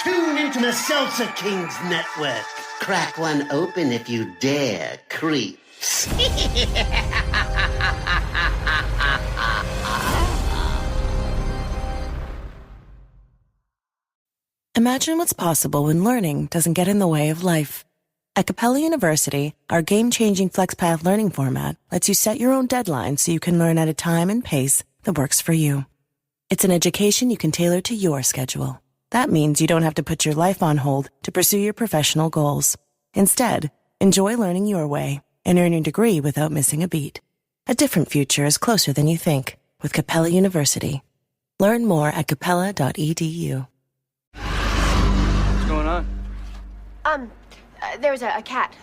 Tune into the Salsa Kings Network. Crack one open if you dare, creeps. Imagine what's possible when learning doesn't get in the way of life. At Capella University, our game-changing FlexPath learning format lets you set your own deadline so you can learn at a time and pace that works for you. It's an education you can tailor to your schedule. That means you don't have to put your life on hold to pursue your professional goals. Instead, enjoy learning your way and earn your degree without missing a beat. A different future is closer than you think with Capella University. Learn more at capella.edu. What's going on? There was a cat.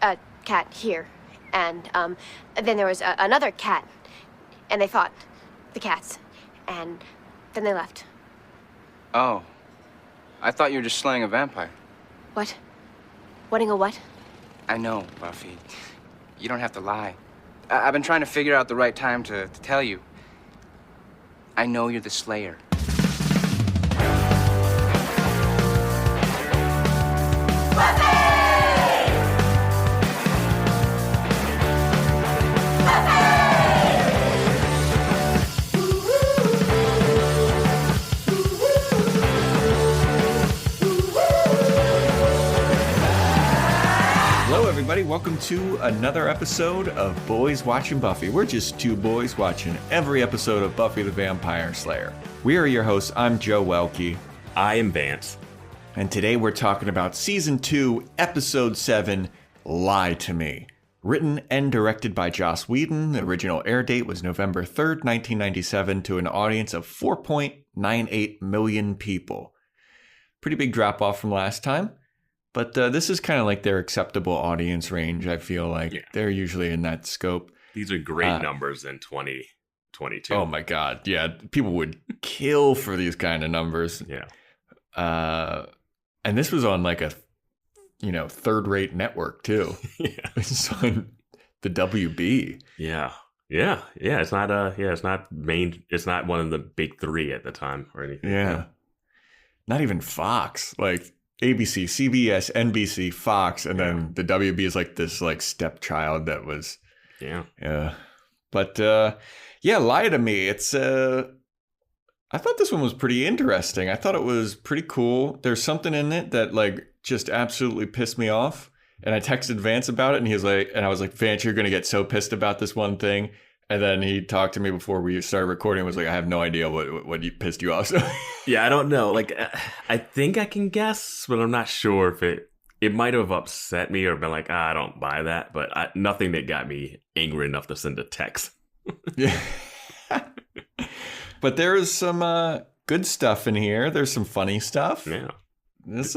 A cat here. And, then there was another cat. And they fought. The cats. And then they left. Oh. I thought you were just slaying a vampire. What? Wedding a what? I know, Buffy. You don't have to lie. I've been trying to figure out the right time to tell you. I know you're the Slayer. Hello, everybody. Welcome to another episode of Boys Watching Buffy. We're just two boys watching every episode of Buffy the Vampire Slayer. We are your hosts. I'm Joe Welke. I am Vance. And today we're talking about Season 2, Episode 7, Lie to Me. Written and directed by Joss Whedon. The original air date was November 3rd, 1997, to an audience of 4.98 million people. Pretty big drop-off from last time. But this is kind of like their acceptable audience range, I feel like. Yeah. They're usually in that scope. These are great numbers in 2022. Oh, my God. Yeah, people would kill for these kind of numbers. Yeah. And this was on like a, third-rate network, too. Yeah. It's on the WB. Yeah. Yeah. Yeah. It's not main. It's not one of the big three at the time or anything. Yeah. Not even Fox. Like ABC, CBS, NBC, Fox, and then the WB is like this like stepchild that was. Yeah. But Lie to Me. It's I thought this one was pretty interesting. I thought it was pretty cool. There's something in it that like just absolutely pissed me off. And I texted Vance about it, and I was like, Vance, you're gonna get so pissed about this one thing. And then he talked to me before we started recording and was like, I have no idea what pissed you off. So yeah, I don't know. Like, I think I can guess, but I'm not sure if it might have upset me or been like, I don't buy that. But nothing that got me angry enough to send a text. Yeah. But there is some good stuff in here. There's some funny stuff. Yeah. There's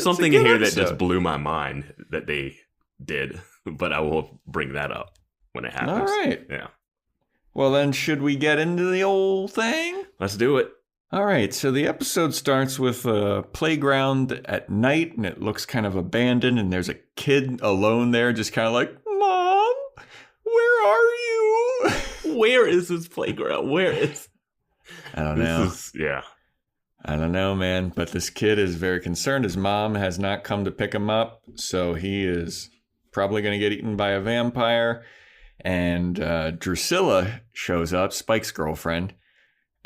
something in here that just blew my mind that they did. But I will bring that up when it happens. All right. Yeah. Well, then, should we get into the old thing? Let's do it. All right. So the episode starts with a playground at night, and it looks kind of abandoned, and there's a kid alone there, just kind of like, Mom, where are you? Where is this playground? Where is... I don't know. I don't know, man. But this kid is very concerned. His mom has not come to pick him up, so he is probably going to get eaten by a vampire. And Drusilla shows up, Spike's girlfriend,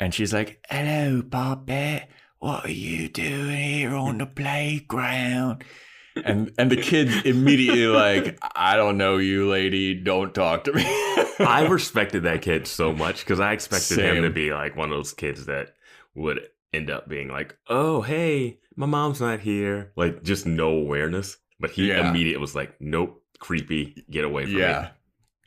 and she's like, hello, Bobby, what are you doing here on the playground? And the kid's immediately like, I don't know you, lady, don't talk to me. I respected that kid so much because I expected Same. him to be like one of those kids that would end up being like, oh, hey, my mom's not here. Like, just no awareness. But he immediately was like, nope, creepy, get away from me.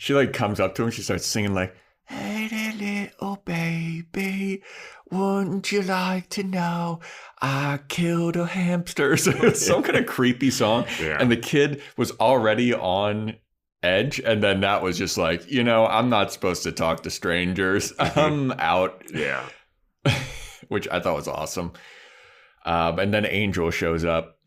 She like comes up to him. She starts singing like, hey there, little baby, wouldn't you like to know I killed a hamster? So it's some kind of creepy song. Yeah. And the kid was already on edge. And then that was just like, I'm not supposed to talk to strangers. I'm out. Yeah. Which I thought was awesome. And then Angel shows up.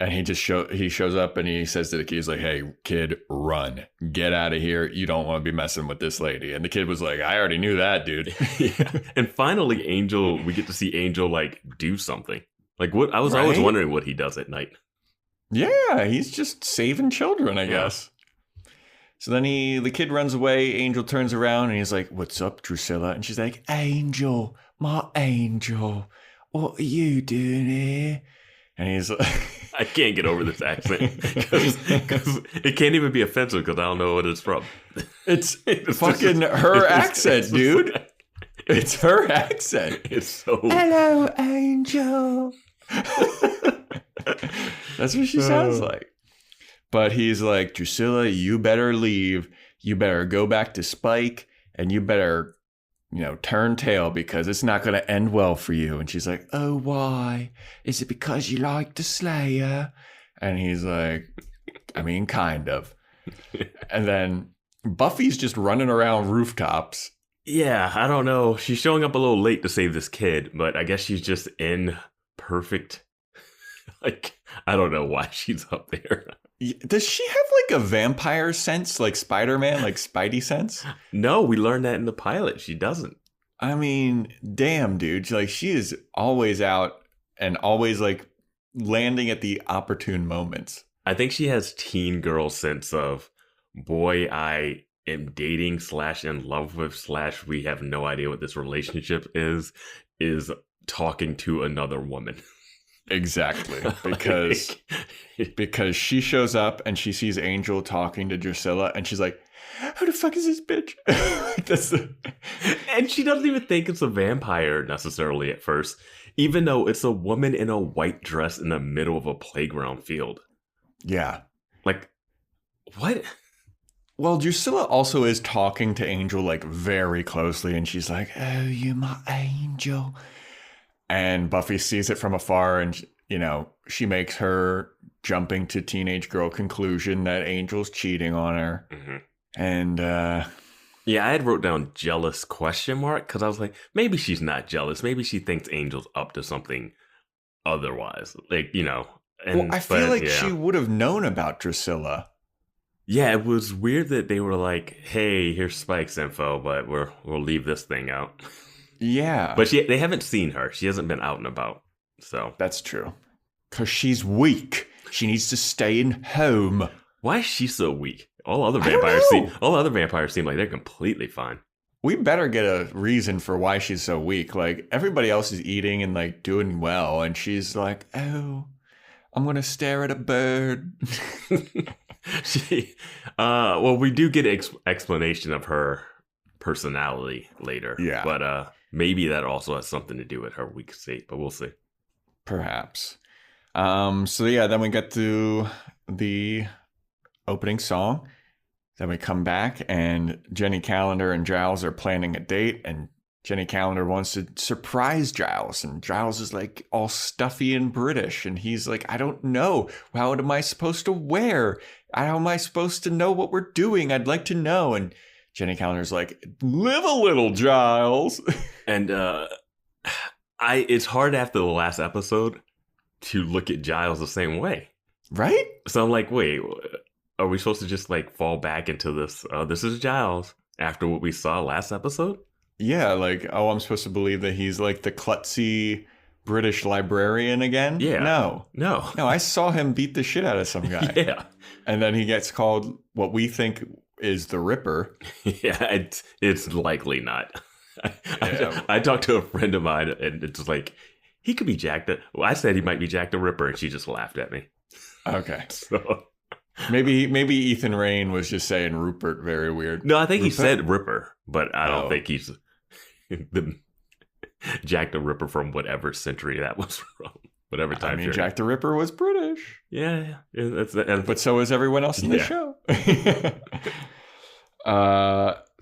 And he shows up and he says to the kid, he's like, hey, kid, run. Get out of here. You don't want to be messing with this lady. And the kid was like, I already knew that, dude. Yeah. And finally, we get to see Angel, like, do something. Like, what? I was always wondering what he does at night. Yeah, he's just saving children, I guess. So then the kid runs away. Angel turns around and he's like, "What's up, Drusilla?" And she's like, "Angel, my angel, what are you doing here?" And he's like, I can't get over this accent because it can't even be offensive because I don't know what it's from. It's fucking her accent, dude. It's her accent. It's so... Hello, Angel. That's what she sounds like. But he's like, "Drusilla, you better leave. You better go back to Spike, and you better, turn tail because it's not going to end well for you." And she's like, "Oh, why? Is it because you like the Slayer?" And he's like, "I mean, kind of." And then Buffy's just running around rooftops. Yeah, I don't know. She's showing up a little late to save this kid, but I guess she's just in perfect. Like, I don't know why she's up there. Does she have like a vampire sense, like Spider-Man, like Spidey sense? No, we learned that in the pilot. She doesn't. I mean, damn, dude. She is always out and always like landing at the opportune moments. I think she has teen girl sense of, boy, I am dating / in love with / we have no idea what this relationship is talking to another woman. Exactly, because she shows up and she sees Angel talking to Drusilla and she's like, "Who the fuck is this bitch?" And she doesn't even think it's a vampire necessarily at first, even though it's a woman in a white dress in the middle of a playground field. Yeah. Like, what? Well, Drusilla also is talking to Angel like very closely and she's like, "Oh, you my angel." And Buffy sees it from afar and, she makes her jumping to teenage girl conclusion that Angel's cheating on her. Mm-hmm. And, yeah, I had wrote down jealous ? Because I was like, maybe she's not jealous. Maybe she thinks Angel's up to something otherwise. Like, And, well, I feel like she would have known about Drusilla. Yeah, it was weird that they were like, "Hey, here's Spike's info, but we'll leave this thing out." Yeah. But they haven't seen her. She hasn't been out and about. So that's true. Because she's weak. She needs to stay in home. Why is she so weak? All other vampires seem like they're completely fine. We better get a reason for why she's so weak. Like, everybody else is eating and like doing well, and she's like, "Oh, I'm gonna stare at a bird." Well, we do get an explanation of her personality later. Yeah. But maybe that also has something to do with her weak state, but we'll see. Perhaps. So yeah, then we get to the opening song. Then we come back and Jenny Calendar and Giles are planning a date, and Jenny Calendar wants to surprise Giles, and Giles is like all stuffy and British, and he's like, "I don't know. How am I supposed to wear? How am I supposed to know what we're doing? I'd like to know." And Jenny Calendar's like, "Live a little, Giles." And it's hard after the last episode to look at Giles the same way. Right? So I'm like, wait, are we supposed to just like fall back into this? This is Giles after what we saw last episode? Yeah, like, I'm supposed to believe that he's like the klutzy British librarian again? Yeah. No, I saw him beat the shit out of some guy. Yeah. And then he gets called what we think is the Ripper. Yeah, it's likely not. I talked to a friend of mine, and it's like, he could be Jack the... Well, I said he might be Jack the Ripper, and she just laughed at me. Okay. So maybe Ethan Rain was just saying Rupert very weird. No, I think he said Ripper, but I don't think he's the Jack the Ripper from whatever century that was from. Whatever time period. Jack the Ripper was British. Yeah. But so is everyone else in the show.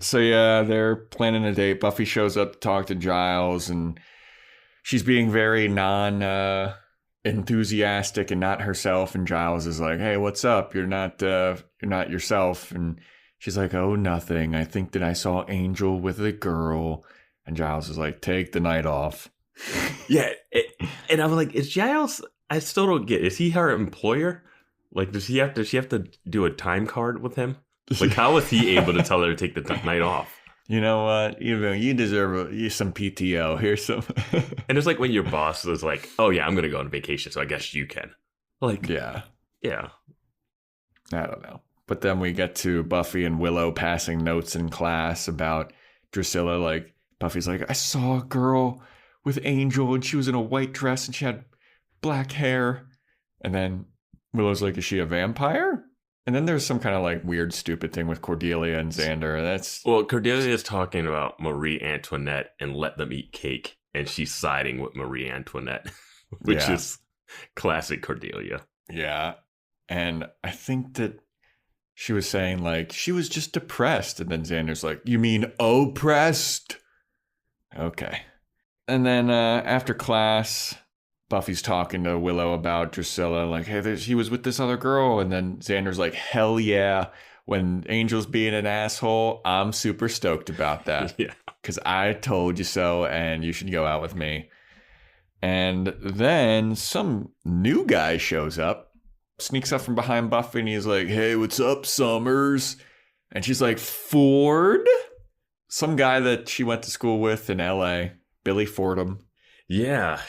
So yeah, they're planning a date. Buffy shows up to talk to Giles, and she's being very enthusiastic and not herself. And Giles is like, "Hey, what's up? You're not yourself." And she's like, "Oh, nothing. I think that I saw Angel with a girl." And Giles is like, "Take the night off." Yeah, and I'm like, is Giles? I still don't get. Is he her employer? Like, does she have to do a time card with him? Like, how was he able to tell her to take the night off? You know what? You deserve some PTO. Here's some. And it's like when your boss is like, oh, yeah, I'm going to go on vacation, so I guess you can. Like, yeah. Yeah. I don't know. But then we get to Buffy and Willow passing notes in class about Drusilla. Like, Buffy's like, I saw a girl with Angel, and she was in a white dress, and she had black hair. And then Willow's like, is she a vampire? And then there's some kind of like weird, stupid thing with Cordelia and Xander. Well, Cordelia is talking about Marie Antoinette and let them eat cake, and she's siding with Marie Antoinette, which is classic Cordelia. Yeah. And I think that she was saying like she was just depressed. And then Xander's like, you mean oppressed? Okay. And then after class, Buffy's talking to Willow about Drusilla, like, hey, he was with this other girl. And then Xander's like, hell yeah. When Angel's being an asshole, I'm super stoked about that. Yeah. Because I told you so, and you should go out with me. And then some new guy shows up, sneaks up from behind Buffy, and he's like, hey, what's up, Summers? And she's like, Ford? Some guy that she went to school with in L.A., Billy Fordham. Yeah,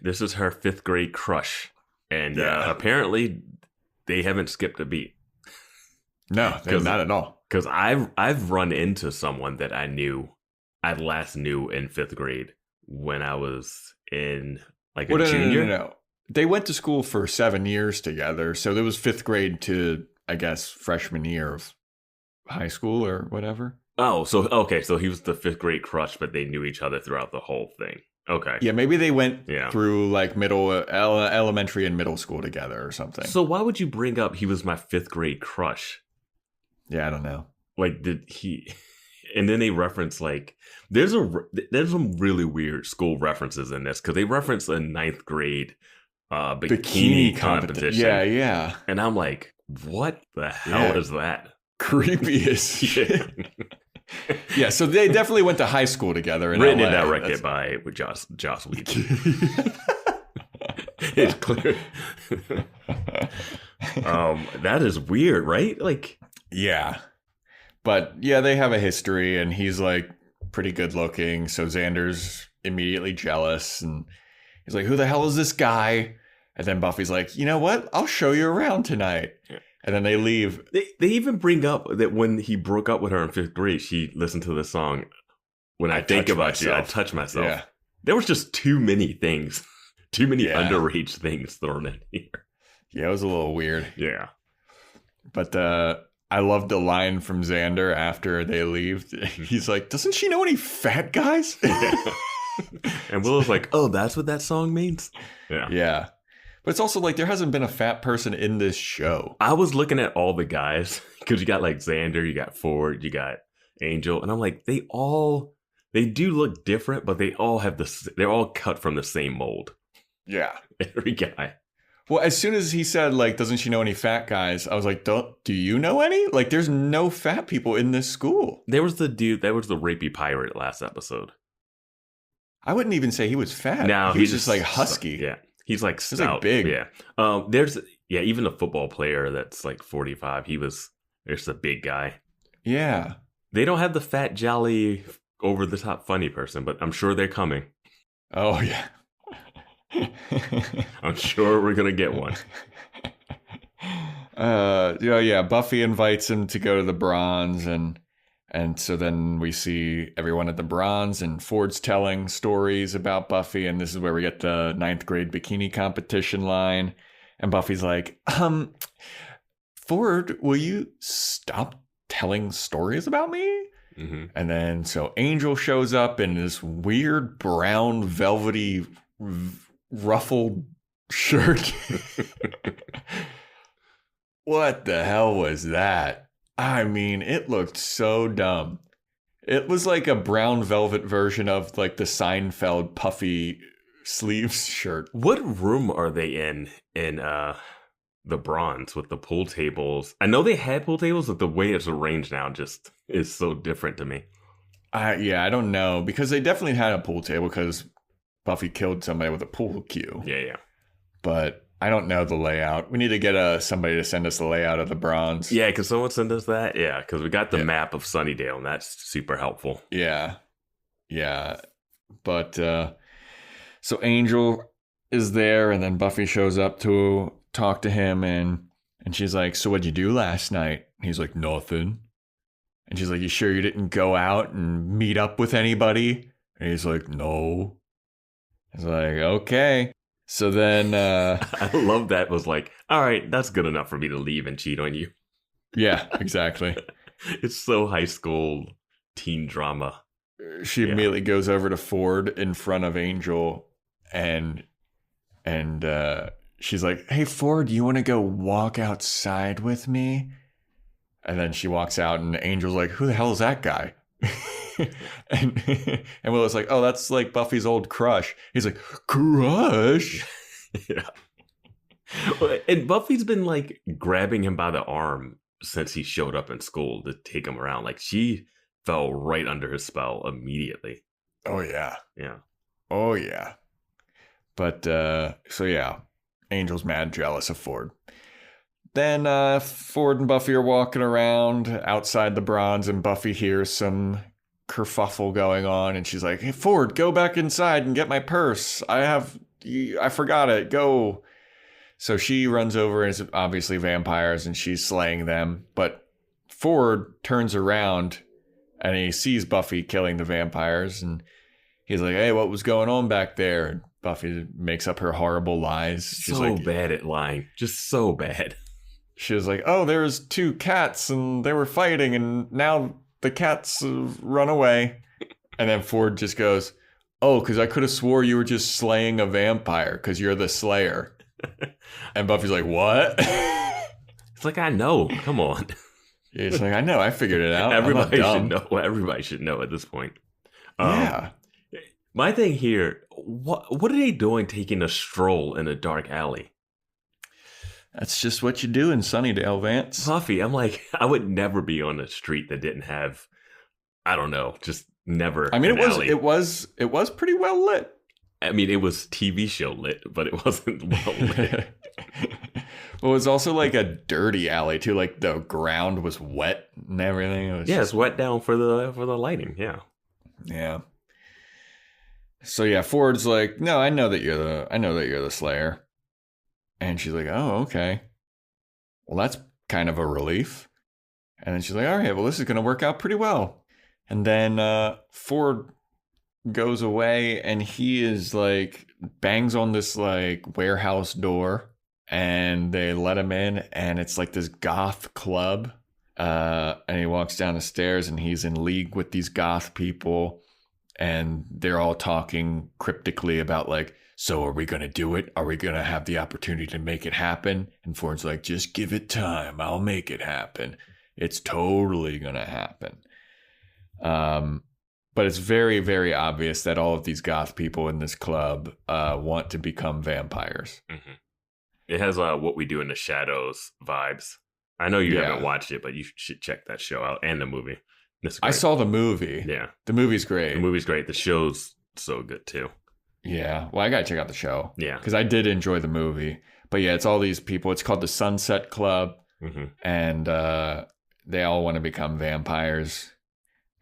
this is her 5th grade crush. And apparently they haven't skipped a beat. No, not at all. Because I've run into someone that I last knew in 5th grade when I was in like a junior. No. They went to school for 7 years together. So there was 5th grade to, I guess, freshman year of high school or whatever. Oh, so he was the 5th grade crush, but they knew each other throughout the whole thing. Okay. Yeah, maybe they went through like elementary and middle school together or something. So why would you bring up he was my 5th grade crush? Yeah, I don't know. Like, did he? And then they reference like there's some really weird school references in this because they reference a 9th grade bikini competition. Yeah. And I'm like, what the hell is that? Creepy as shit. Yeah, so they definitely went to high school together. Written and directed by Joss Whedon. It's clear. That is weird, right? Like, yeah. But yeah, they have a history, and he's like pretty good looking. So Xander's immediately jealous, and he's like, who the hell is this guy? And then Buffy's like, you know what? I'll show you around tonight. Yeah. And then they leave. They even bring up that when he broke up with her in 5th grade, she listened to the song, When I Think About You, I Touch Myself. Yeah. There was just too many things, too many underage things thrown in here. Yeah, it was a little weird. Yeah. But I loved the line from Xander after they leave. He's like, doesn't she know any fat guys? And Willow's like, oh, that's what that song means? Yeah. But it's also like there hasn't been a fat person in this show. I was looking at all the guys because you got like Xander, you got Ford, you got Angel, and I'm like, they do look different, but they're all cut from the same mold. Yeah, every guy. Well, as soon as he said like, doesn't she know any fat guys? I was like, do you know any? Like, there's no fat people in this school. There was the dude that was the rapey pirate last episode. I wouldn't even say he was fat. No, he's just like husky. Yeah. He's like stout. He's like big. Yeah. Even the football player that's like 45, there's a big guy. Yeah. They don't have the fat, jolly, over the top funny person, but I'm sure they're coming. Oh, yeah. I'm sure we're going to get one. Buffy invites him to go to the Bronze, and so then we see everyone at the Bronze, and Ford's telling stories about Buffy, and this is where we get the 9th grade bikini competition line. And Buffy's like, Ford, will you stop telling stories about me? Mm-hmm. And then so Angel shows up in this weird brown velvety ruffled shirt. What the hell was that? I mean, it looked so dumb. It was like a brown velvet version of like the Seinfeld puffy sleeves shirt. What room are they in the Bronze with the pool tables? I know they had pool tables, but the way it's arranged now just is so different to me. I don't know, because they definitely had a pool table because Buffy killed somebody with a pool cue. Yeah. But I don't know the layout. We need to get somebody to send us the layout of the bronze. Yeah, can someone send us that? Yeah, because we got the map of Sunnydale, and that's super helpful. Yeah. But so Angel is there, and then Buffy shows up to talk to him, and she's like, so what'd you do last night? And he's like, nothing. And she's like, you sure you didn't go out and meet up with anybody? And he's like, no. He's like, okay. So then... I love that was like, all right, that's good enough for me to leave and cheat on you. Yeah, exactly. It's so high school teen drama. She immediately goes over to Ford in front of Angel and she's like, hey, Ford, you want to go walk outside with me? And then she walks out and Angel's like, who the hell is that guy? and Willow's like, oh, that's like Buffy's old crush. He's like, crush? Yeah. And Buffy's been like grabbing him by the arm since he showed up in school to take him around. Like she fell right under his spell immediately. Oh, yeah. Yeah. Oh, yeah. But, so yeah, Angel's mad jealous of Ford. Then Ford and Buffy are walking around outside the bronze, and Buffy hears some kerfuffle going on, and she's like, hey, Ford, go back inside and get my purse. I forgot it. Go. So she runs over, and it's obviously vampires, and she's slaying them. But Ford turns around, and he sees Buffy killing the vampires, and he's like, hey, what was going on back there? And Buffy makes up her horrible lies. She's so like, bad at lying. Just so bad. She was like, oh, there was 2 cats and they were fighting and now the cats run away. And then Ford just goes, oh, because I could have swore you were just slaying a vampire because you're the slayer. And Buffy's like, what? It's like, I know. Come on. Yeah, it's like, I know. I figured it out. Everybody should know. Everybody should know at this point. Yeah. My thing here, what are they doing taking a stroll in a dark alley? That's just what you do in Sunnydale, Vance. Buffy, I'm like, I would never be on a street that didn't have, I don't know, just never. I mean, it was pretty well lit. I mean, it was TV show lit, but it wasn't well lit. Well, it was also like a dirty alley too. Like the ground was wet and everything. It's wet down for the lighting. Yeah. Yeah. So yeah, Ford's like, no, I know that you're the Slayer. And she's like, oh, okay. Well, that's kind of a relief. And then she's like, all right, well, this is going to work out pretty well. And then Ford goes away and he is like, bangs on this like warehouse door and they let him in. And it's like this goth club. And he walks down the stairs and he's in league with these goth people. And they're all talking cryptically about like, so are we going to do it? Are we going to have the opportunity to make it happen? And Ford's like, just give it time. I'll make it happen. It's totally going to happen. But it's very, very obvious that all of these goth people in this club want to become vampires. Mm-hmm. It has What We Do in the Shadows vibes. I know you haven't watched it, but you should check that show out and the movie. I saw the movie. Yeah. The movie's great. The show's so good too. Yeah, well, I gotta check out the show. Yeah, because I did enjoy the movie. But yeah, it's all these people. It's called the Sunset Club, and they all want to become vampires.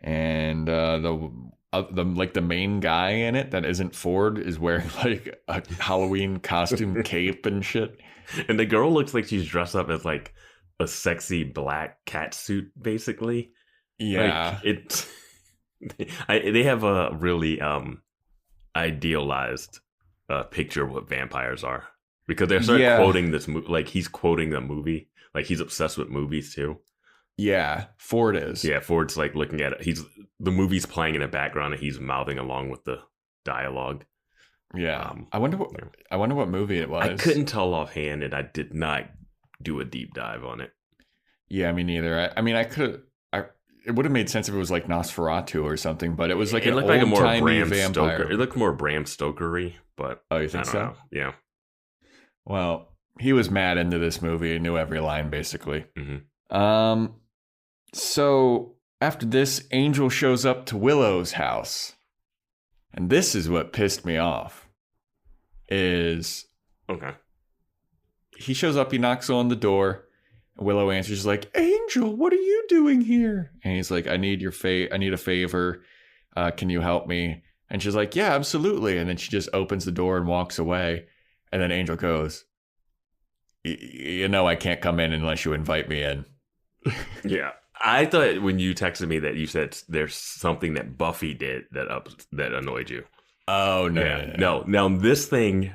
And the main guy in it that isn't Ford is wearing like a Halloween costume cape and shit. And the girl looks like she's dressed up as like a sexy black cat suit, basically. Yeah, like they have a really idealized picture of what vampires are, because they're sort of quoting this movie, like he's quoting the movie, like he's obsessed with movies too. Yeah, Ford is. Yeah, Ford's like looking at it. The movie's playing in the background and he's mouthing along with the dialogue. Yeah, I wonder what movie it was. I couldn't tell offhand, and I did not do a deep dive on it. Yeah, me neither. I mean, I could. It would have made sense if it was like Nosferatu or something, but it was like an old-timey vampire. It looked more Bram Stoker-y, but oh, you think so? Know. Yeah. Well, he was mad into this movie. He knew every line, basically. Mm-hmm. So after this, Angel shows up to Willow's house. And this is what pissed me off. Is okay. he shows up, he knocks on the door. Willow answers like, Angel, what are you doing here? And he's like, I need a favor. Can you help me? And she's like, yeah, absolutely. And then she just opens the door and walks away. And then Angel goes, you know, I can't come in unless you invite me in. Yeah. I thought when you texted me that you said there's something that Buffy did that annoyed you. Oh, no, yeah. no. Now this thing,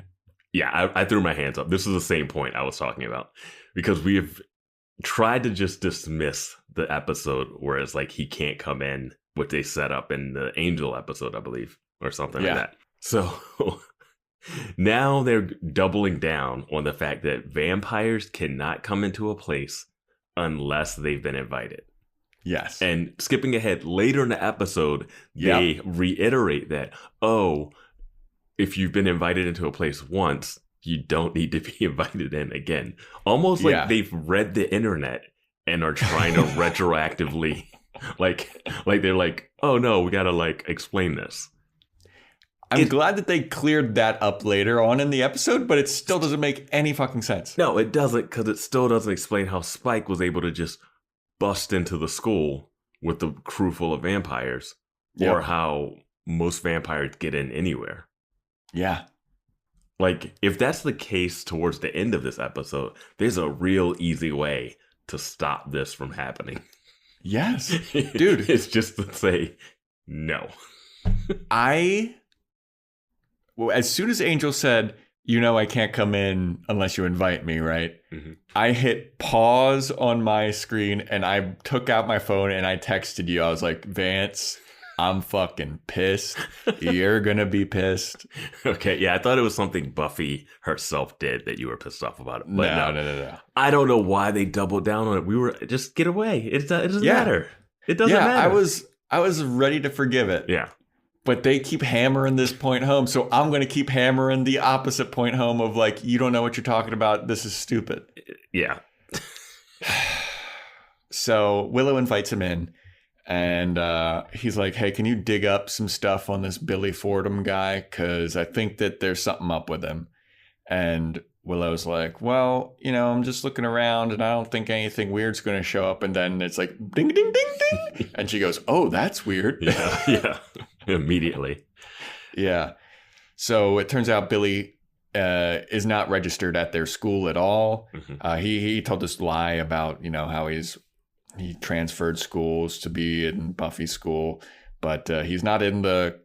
I threw my hands up. This is the same point I was talking about. Because we have tried to just dismiss the episode where it's like he can't come in, what they set up in the Angel episode, I believe, or something like that. So now they're doubling down on the fact that vampires cannot come into a place unless they've been invited. Yes. And skipping ahead, later in the episode, they reiterate that, if you've been invited into a place once, you don't need to be invited in again. Almost like they've read the internet and are trying to retroactively, like they're like, oh no, we gotta explain this. I'm glad that they cleared that up later on in the episode, but it still doesn't make any fucking sense. No, it doesn't, because it still doesn't explain how Spike was able to just bust into the school with the crew full of vampires, or how most vampires get in anywhere. Yeah. Like, if that's the case towards the end of this episode, there's a real easy way to stop this from happening. Yes. Dude. It's just to say no. As soon as Angel said, you know, I can't come in unless you invite me, right? Mm-hmm. I hit pause on my screen and I took out my phone and I texted you. I was like, Vance, I'm fucking pissed. You're going to be pissed. Okay, yeah, I thought it was something Buffy herself did that you were pissed off about it. But no. I don't know why they doubled down on it. We were, just get away. It doesn't matter. It doesn't matter. I was ready to forgive it. Yeah. But they keep hammering this point home. So I'm going to keep hammering the opposite point home of like, you don't know what you're talking about. This is stupid. Yeah. So Willow invites him in. And he's like, hey, can you dig up some stuff on this Billy Fordham guy? Because I think that there's something up with him. And Willow's like, well, you know, I'm just looking around and I don't think anything weird's going to show up. And then it's like, ding, ding, ding, ding. And she goes, oh, that's weird. Yeah. Immediately. Yeah. So it turns out Billy is not registered at their school at all. Mm-hmm. He told this lie about, you know, how he transferred schools to be in Buffy school, but he's not in the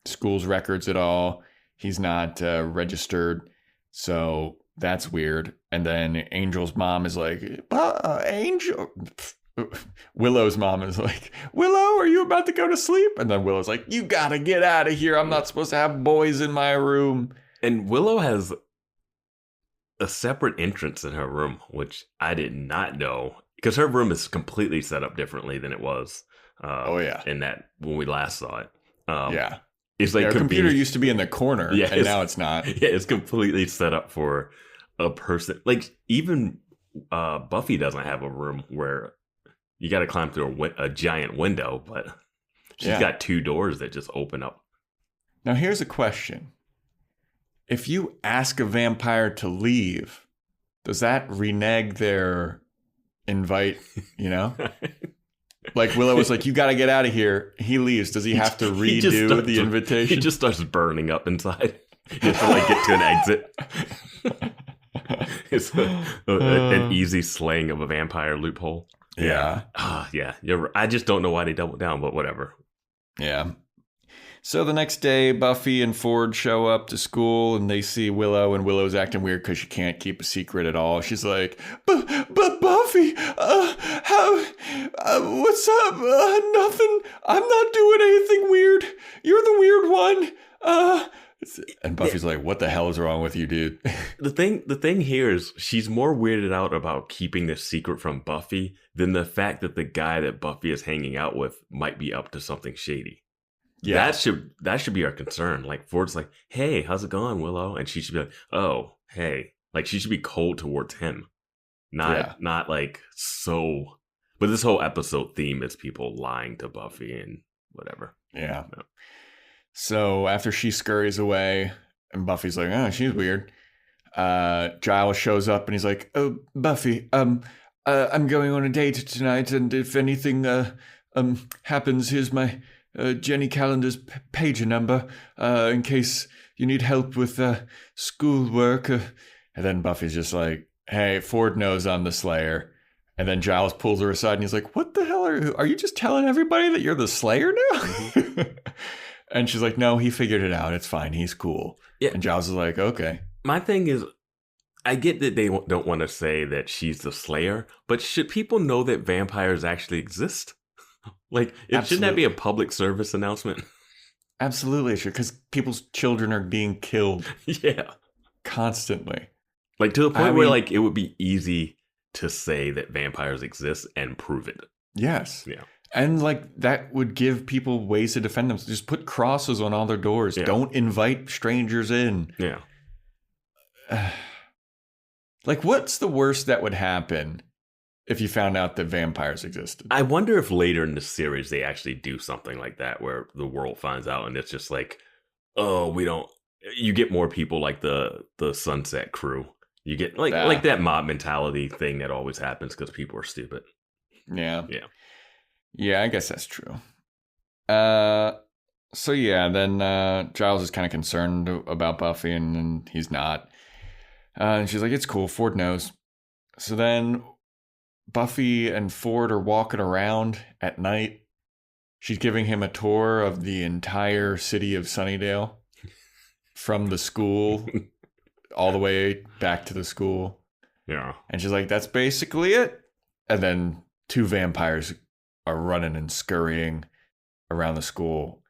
school's records at all. He's not registered. So that's weird. And then Angel's mom is like, Angel. Willow's mom is like, Willow, are you about to go to sleep? And then Willow's like, you gotta get out of here. I'm not supposed to have boys in my room. And Willow has a separate entrance in her room, which I did not know. Because her room is completely set up differently than it was. In that when we last saw it. It's like her computer used to be in the corner, and now it's not. Yeah, it's completely set up for a person. Like even Buffy doesn't have a room where you got to climb through a giant window, but she's got two doors that just open up. Now here's a question: if you ask a vampire to leave, does that renege their invite, you know? Like Willow was like, you got to get out of here. He leaves. Does he have to redo the invitation? He just starts burning up inside. You have to get to an exit. It's an easy slaying of a vampire loophole. Yeah. Yeah. You're right. I just don't know why they doubled down, but whatever. Yeah. So the next day, Buffy and Ford show up to school and they see Willow, and Willow's acting weird because she can't keep a secret at all. She's like, but Buffy, what's up? Nothing. I'm not doing anything weird. You're the weird one. And Buffy's like, what the hell is wrong with you, dude? The thing here is she's more weirded out about keeping this secret from Buffy than the fact that the guy that Buffy is hanging out with might be up to something shady. Yeah, that should be our concern. Like Ford's like, hey, how's it going, Willow? And she should be like, oh, hey. Like she should be cold towards him. Not like so. But this whole episode theme is people lying to Buffy and whatever. Yeah. So after she scurries away and Buffy's like, oh, she's weird. Giles shows up and he's like, "Oh, Buffy, I'm going on a date tonight, and if anything happens, here's my Jenny Calendar's pager number in case you need help with schoolwork." And then Buffy's just like, "Hey, Ford knows I'm the Slayer." And then Giles pulls her aside and he's like, "What the hell are you just telling everybody that you're the Slayer now?" Mm-hmm. And she's like, "No, he figured it out. It's fine. He's cool." Yeah. And Giles is like, "Okay." My thing is, I get that they don't want to say that she's the Slayer, but should people know that vampires actually exist? Like, shouldn't that be a public service announcement? Absolutely, sure, because people's children are being killed. Yeah. Constantly. Like, to the point where, like, it would be easy to say that vampires exist and prove it. Yes. Yeah. And, like, that would give people ways to defend themselves. Just put crosses on all their doors. Yeah. Don't invite strangers in. Yeah. Like, what's the worst that would happen if you found out that vampires existed? I wonder if later in the series they actually do something like that where the world finds out and it's just like, oh, we don't... You get more people like the Sunset Crew. You get like that mob mentality thing that always happens because people are stupid. Yeah. Yeah. Yeah, I guess that's true. So yeah, then Giles is kind of concerned about Buffy and he's not. And she's like, "It's cool, Ford knows." So then Buffy and Ford are walking around at night. She's giving him a tour of the entire city of Sunnydale from the school all the way back to the school. Yeah. And she's like, "That's basically it." And then two vampires are running and scurrying around the school.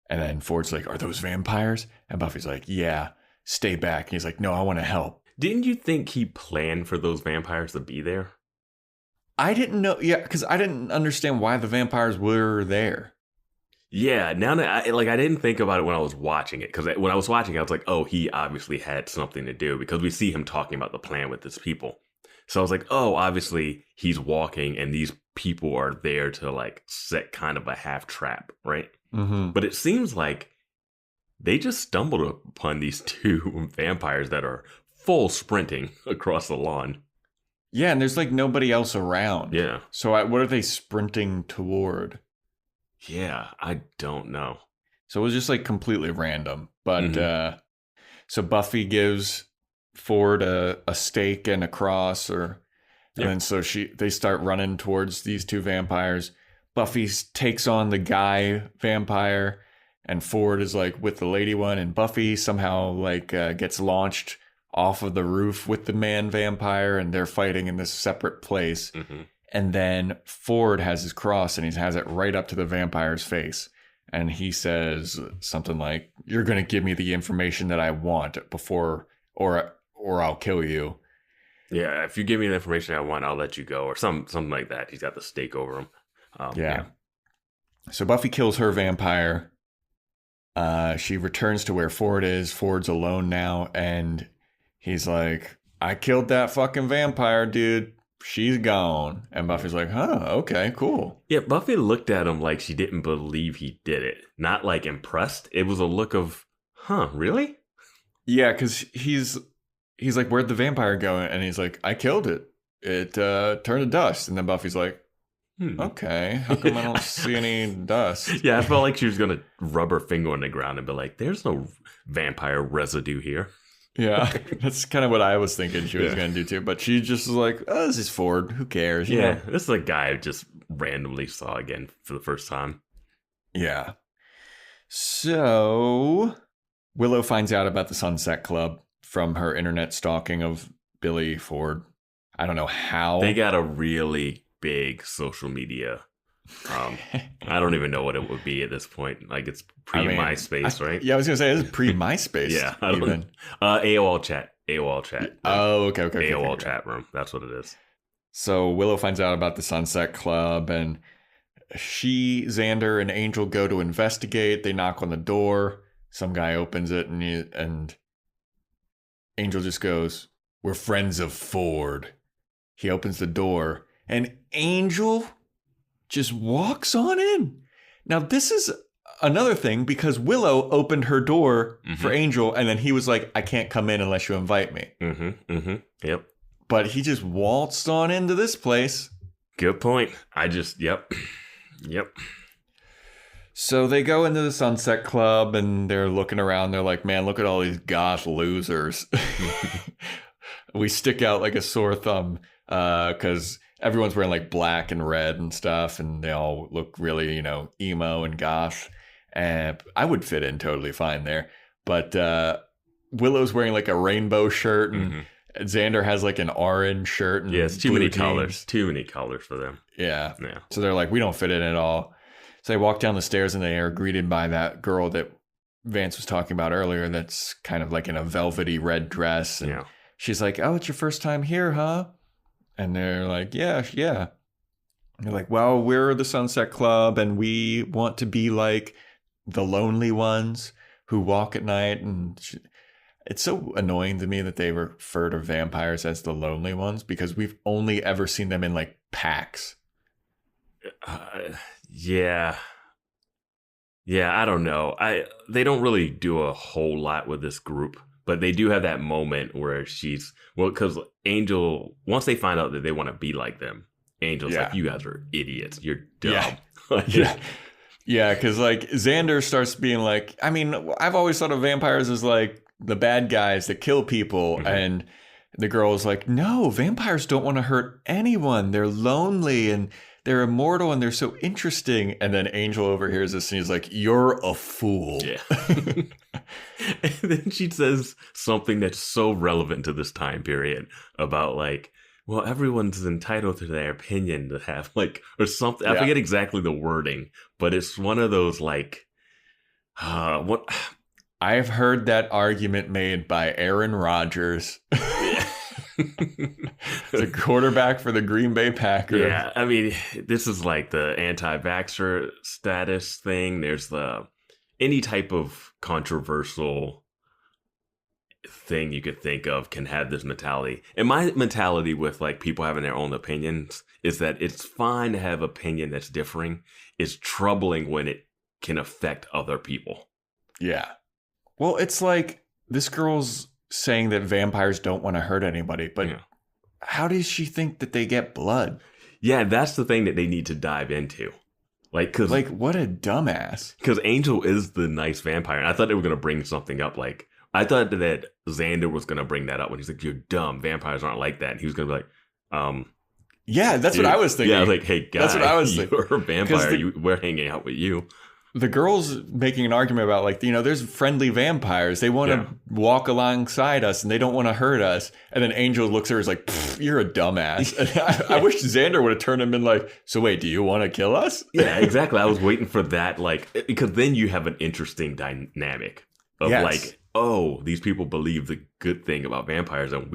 And then Ford's like, "Are those vampires?" And Buffy's like, "Yeah, stay back." And he's like, "No, I want to help." Didn't you think he planned for those vampires to be there? I didn't know. Yeah, because I didn't understand why the vampires were there. Yeah, now that I didn't think about it when I was watching it. Because when I was watching it, I was like, oh, he obviously had something to do. Because we see him talking about the plan with his people. So I was like, oh, obviously he's walking and these people are there to like set kind of a half trap, right? Mm-hmm. But it seems like they just stumbled upon these two vampires that are full sprinting across the lawn. Yeah, and there's like nobody else around. Yeah. So what are they sprinting toward? Yeah, I don't know. So it was just like completely random. But so Buffy gives Ford a stake and a cross, and then so they start running towards these two vampires. Buffy takes on the guy vampire, and Ford is like with the lady one, and Buffy somehow like gets launched off of the roof with the man vampire, and they're fighting in this separate place. Mm-hmm. And then Ford has his cross, and he has it right up to the vampire's face. And he says something like, "You're going to give me the information that I want before, or I'll kill you." Yeah, if you give me the information I want, I'll let you go, or something like that. He's got the stake over him. Yeah. So Buffy kills her vampire. She returns to where Ford is. Ford's alone now, and he's like, "I killed that fucking vampire, dude. She's gone." And Buffy's like, "Huh, okay, cool." Yeah, Buffy looked at him like she didn't believe he did it. Not like impressed. It was a look of, huh, really? Yeah, because he's like, "Where'd the vampire go?" And he's like, "I killed it. It turned to dust." And then Buffy's like, "Okay, how come I don't see any dust?" Yeah, I felt like she was going to rub her finger on the ground and be like, "There's no vampire residue here." Yeah, that's kind of what I was thinking she was going to do too. But she just was like, "Oh, this is Ford. Who cares?" You know? This is a guy I just randomly saw again for the first time. Yeah. So Willow finds out about the Sunset Club from her internet stalking of Billy Ford. I don't know how. They got a really big social media. I don't even know what it would be at this point. Like, it's pre-MySpace, right? Yeah, I was going to say, it's pre-MySpace. Yeah. AOL chat. Oh, okay. AOL chat room. That's what it is. So Willow finds out about the Sunset Club, and Xander, and Angel go to investigate. They knock on the door. Some guy opens it, and Angel just goes, "We're friends of Ford." He opens the door, and Angel just walks on in. Now, this is another thing, because Willow opened her door for Angel, and then he was like, I can't come in unless you invite me. Yep. But he just waltzed on into this place. Good point. Yep. So they go into the Sunset Club, and they're looking around. They're like, man, look at all these goth losers. We stick out like a sore thumb because everyone's wearing like black and red and stuff, and they all look really, emo and goth. And I would fit in totally fine there. But Willow's wearing like a rainbow shirt, and Xander has like an orange shirt. And it's too many colors. Too many colors for them. Yeah. So they're like, we don't fit in at all. So they walk down the stairs, and they are greeted by that girl that Vance was talking about earlier that's kind of like in a velvety red dress. And she's like, oh, it's your first time here, huh? And they're like, yeah. And they're like, well, we're the Sunset Club, and we want to be like the lonely ones who walk at night. And it's so annoying to me that they refer to vampires as the lonely ones, because we've only ever seen them in like packs. Yeah, I don't know. They don't really do a whole lot with this group, but they do have that moment where because Angel, once they find out that they want to be like them, Angel's like, you guys are idiots. You're dumb. Yeah, because like Xander starts being like, I mean, I've always thought of vampires as like the bad guys that kill people. And the girl's like, no, vampires don't want to hurt anyone. They're lonely and they're immortal and they're so interesting. And then Angel overhears this and he's like, you're a fool. Yeah. And then she says something that's so relevant to this time period about like, well, everyone's entitled to their opinion to have like, or something. I forget exactly the wording, but it's one of those like, what? I've heard that argument made by Aaron Rodgers. The quarterback for the Green Bay Packers. Yeah, I mean, this is like the anti-vaxxer status thing. There's any type of controversial thing you could think of can have this mentality. And my mentality with like people having their own opinions is that it's fine to have opinion that's differing. It's troubling when it can affect other people. Yeah. Well, it's like this girl's saying that vampires don't want to hurt anybody, but how does she think that they get blood? Yeah, that's the thing that they need to dive into. Like, what a dumbass. Because Angel is the nice vampire. And I thought they were going to bring something up. Like, I thought that Xander was going to bring that up when he's like, you're dumb. Vampires aren't like that. And he was going to be like, yeah, that's what I was thinking. Yeah, I was like, hey, guy, that's what I was thinking. You're a vampire. We're hanging out with you. The girl's making an argument about like, there's friendly vampires. They want to walk alongside us and they don't want to hurt us. And then Angel looks at her and is like, you're a dumbass. And I wish Xander would have turned him and like, so wait, do you want to kill us? Yeah, exactly. I was waiting for that. Like, because then you have an interesting dynamic of like, oh, these people believe the good thing about vampires. And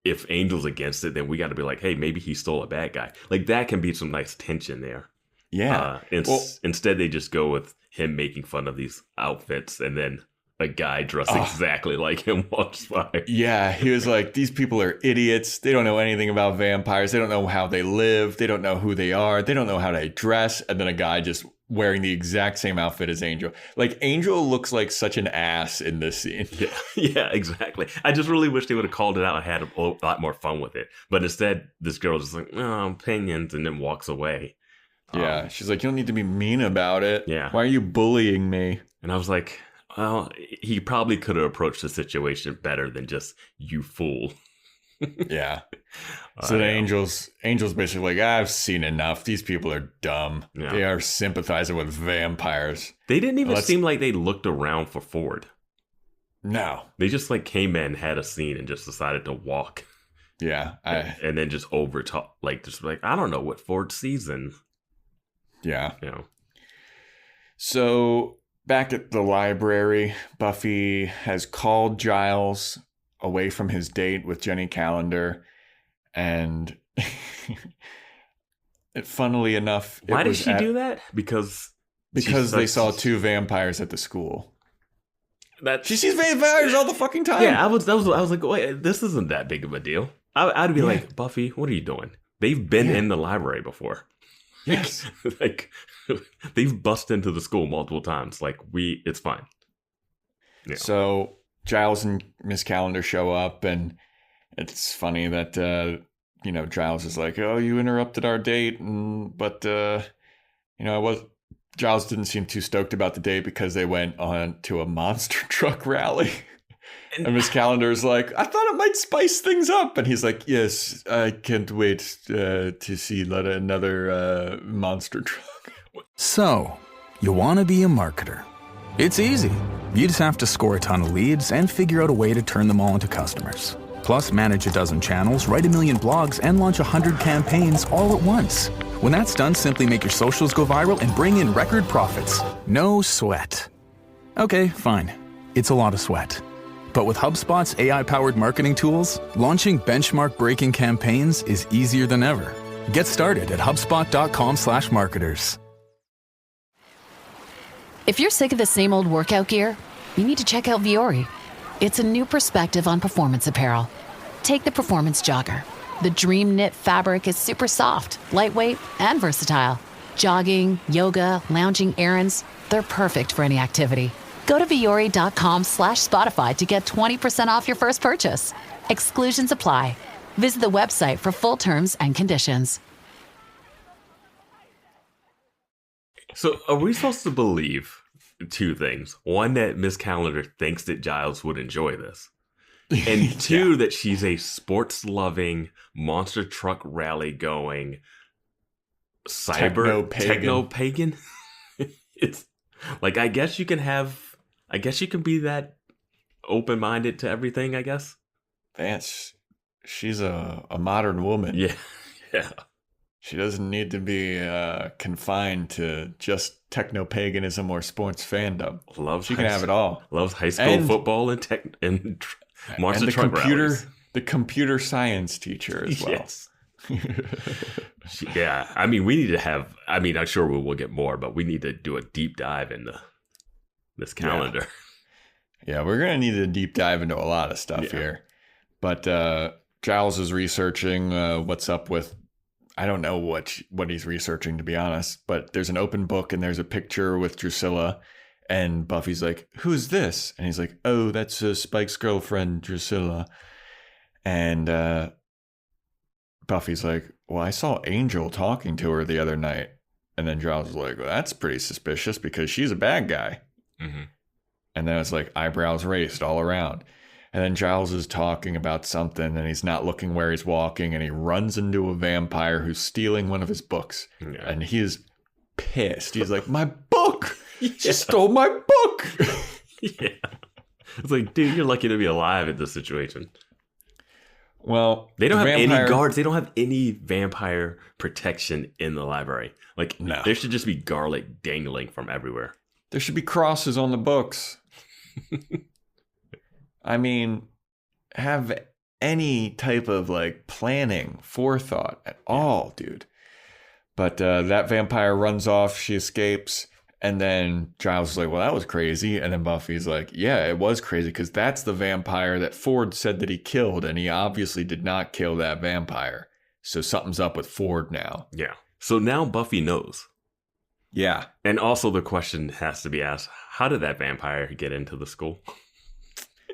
if Angel's against it, then we got to be like, hey, maybe he stole a bad guy. Like that can be some nice tension there. Yeah. Instead, they just go with him making fun of these outfits, and then a guy dressed exactly like him walks by. Yeah, he was like, these people are idiots. They don't know anything about vampires. They don't know how they live. They don't know who they are. They don't know how they dress. And then a guy just wearing the exact same outfit as Angel. Like, Angel looks like such an ass in this scene. Yeah, exactly. I just really wish they would have called it out and had a lot more fun with it. But instead, this girl just like, opinions, and then walks away. Yeah, she's like, you don't need to be mean about it. Yeah. Why are you bullying me? And I was like, well, he probably could have approached the situation better than just, you fool. Yeah. So the Angel's basically like, I've seen enough. These people are dumb. Yeah. They are sympathizing with vampires. They didn't even seem like they looked around for Ford. No. They just like came in, had a scene, and just decided to walk. Yeah. And then just overtalk, like, I don't know what Ford sees in. Yeah. So back at the library, Buffy has called Giles away from his date with Jenny Calendar. And funnily enough, why did she do that? Because they saw two vampires at the school. She sees vampires all the fucking time. Yeah, I was like, wait, this isn't that big of a deal. I'd be like, Buffy, what are you doing? They've been in the library before. Yes. Like, they've busted into the school multiple times. Like, it's fine. Yeah. So Giles and Miss Calendar show up, and it's funny that, Giles is like, oh, you interrupted our date. But Giles didn't seem too stoked about the date because they went on to a monster truck rally. And Miss Calendar's like, I thought it might spice things up. And he's like, yes, I can't wait to see another monster truck. So, you want to be a marketer. It's easy. You just have to score a ton of leads and figure out a way to turn them all into customers. Plus, manage a dozen channels, write a million blogs, and launch 100 campaigns all at once. When that's done, simply make your socials go viral and bring in record profits. No sweat. Okay, fine. It's a lot of sweat. But with HubSpot's AI-powered marketing tools, launching benchmark-breaking campaigns is easier than ever. Get started at HubSpot.com/marketers. If you're sick of the same old workout gear, you need to check out Viore. It's a new perspective on performance apparel. Take the Performance Jogger. The Dream Knit fabric is super soft, lightweight, and versatile. Jogging, yoga, lounging errands, they're perfect for any activity. Go to Viore.com/Spotify to get 20% off your first purchase. Exclusions apply. Visit the website for full terms and conditions. So are we supposed to believe two things? One, that Miss Calendar thinks that Giles would enjoy this. And two, that she's a sports-loving, monster truck rally-going, techno-pagan. It's like, I guess you can be that open-minded to everything, I guess. Vance, she's a modern woman. Yeah. Yeah. She doesn't need to be confined to just techno-paganism or sports fandom. She can have it all. Loves high school football and monster truck rallies. The computer science teacher as well. Yes. Yeah. I mean, we need to have, I'm sure we will get more, but we need to do a deep dive into this calendar. Yeah, we're going to need a deep dive into a lot of stuff here. But Giles is researching what's up with, I don't know what he's researching, to be honest, but there's an open book and there's a picture with Drusilla, and Buffy's like, who's this? And he's like, oh, that's Spike's girlfriend, Drusilla. And Buffy's like, well, I saw Angel talking to her the other night. And then Giles is like, well, that's pretty suspicious because she's a bad guy. Mm-hmm. And then it's like eyebrows raised all around. And then Giles is talking about something and he's not looking where he's walking, and he runs into a vampire who's stealing one of his books. Yeah. And he is pissed. He's like, my book! She stole my book! Yeah. It's like, dude, you're lucky to be alive in this situation. Well, they don't have any guards. They don't have any vampire protection in the library. Like, no. There should just be garlic dangling from everywhere. There should be crosses on the books. I mean, have any type of like planning, forethought at all, dude. But that vampire runs off, she escapes, and then Giles is like, well, that was crazy. And then Buffy's like, yeah, it was crazy because that's the vampire that Ford said that he killed, and he obviously did not kill that vampire. So something's up with Ford now. Yeah. So now Buffy knows. Yeah. And also the question has to be asked, how did that vampire get into the school?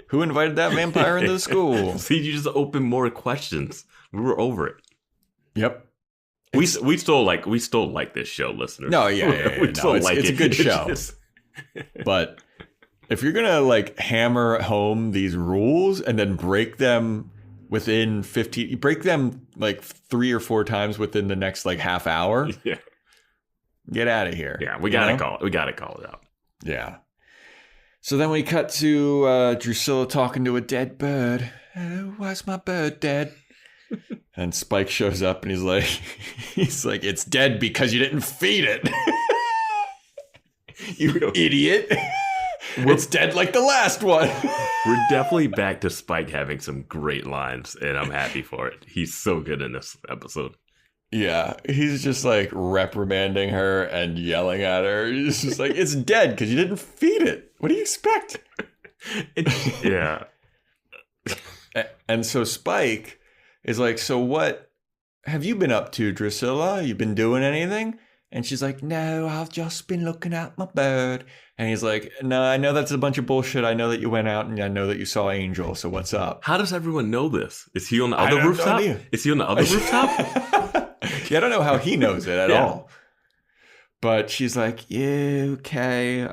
Who invited that vampire into the school? See, you just opened more questions. We were over it. Yep. We still like this show, listeners. No, yeah. It's a good show. But if you're gonna like hammer home these rules and then break them within 15, you break them like 3 or 4 times within the next like half hour. Yeah. Get out of here. Yeah, we gotta call it out. Yeah. So then we cut to Drusilla talking to a dead bird. Why's my bird dead? And Spike shows up and he's like, it's dead because you didn't feed it. You idiot. It's dead like the last one. We're definitely back to Spike having some great lines, and I'm happy for it. He's so good in this episode. Yeah, he's just like reprimanding her and yelling at her. He's just like, it's dead because you didn't feed it. What do you expect? Yeah. And so Spike is like, so what have you been up to, Drusilla? You been doing anything? And she's like, no, I've just been looking at my bird. And he's like, no, I know that's a bunch of bullshit. I know that you went out and I know that you saw Angel. So what's up? How does everyone know this? Is he on the other rooftop? Is he on the other rooftop? Yeah, I don't know how he knows it at all. But she's like, yeah, okay.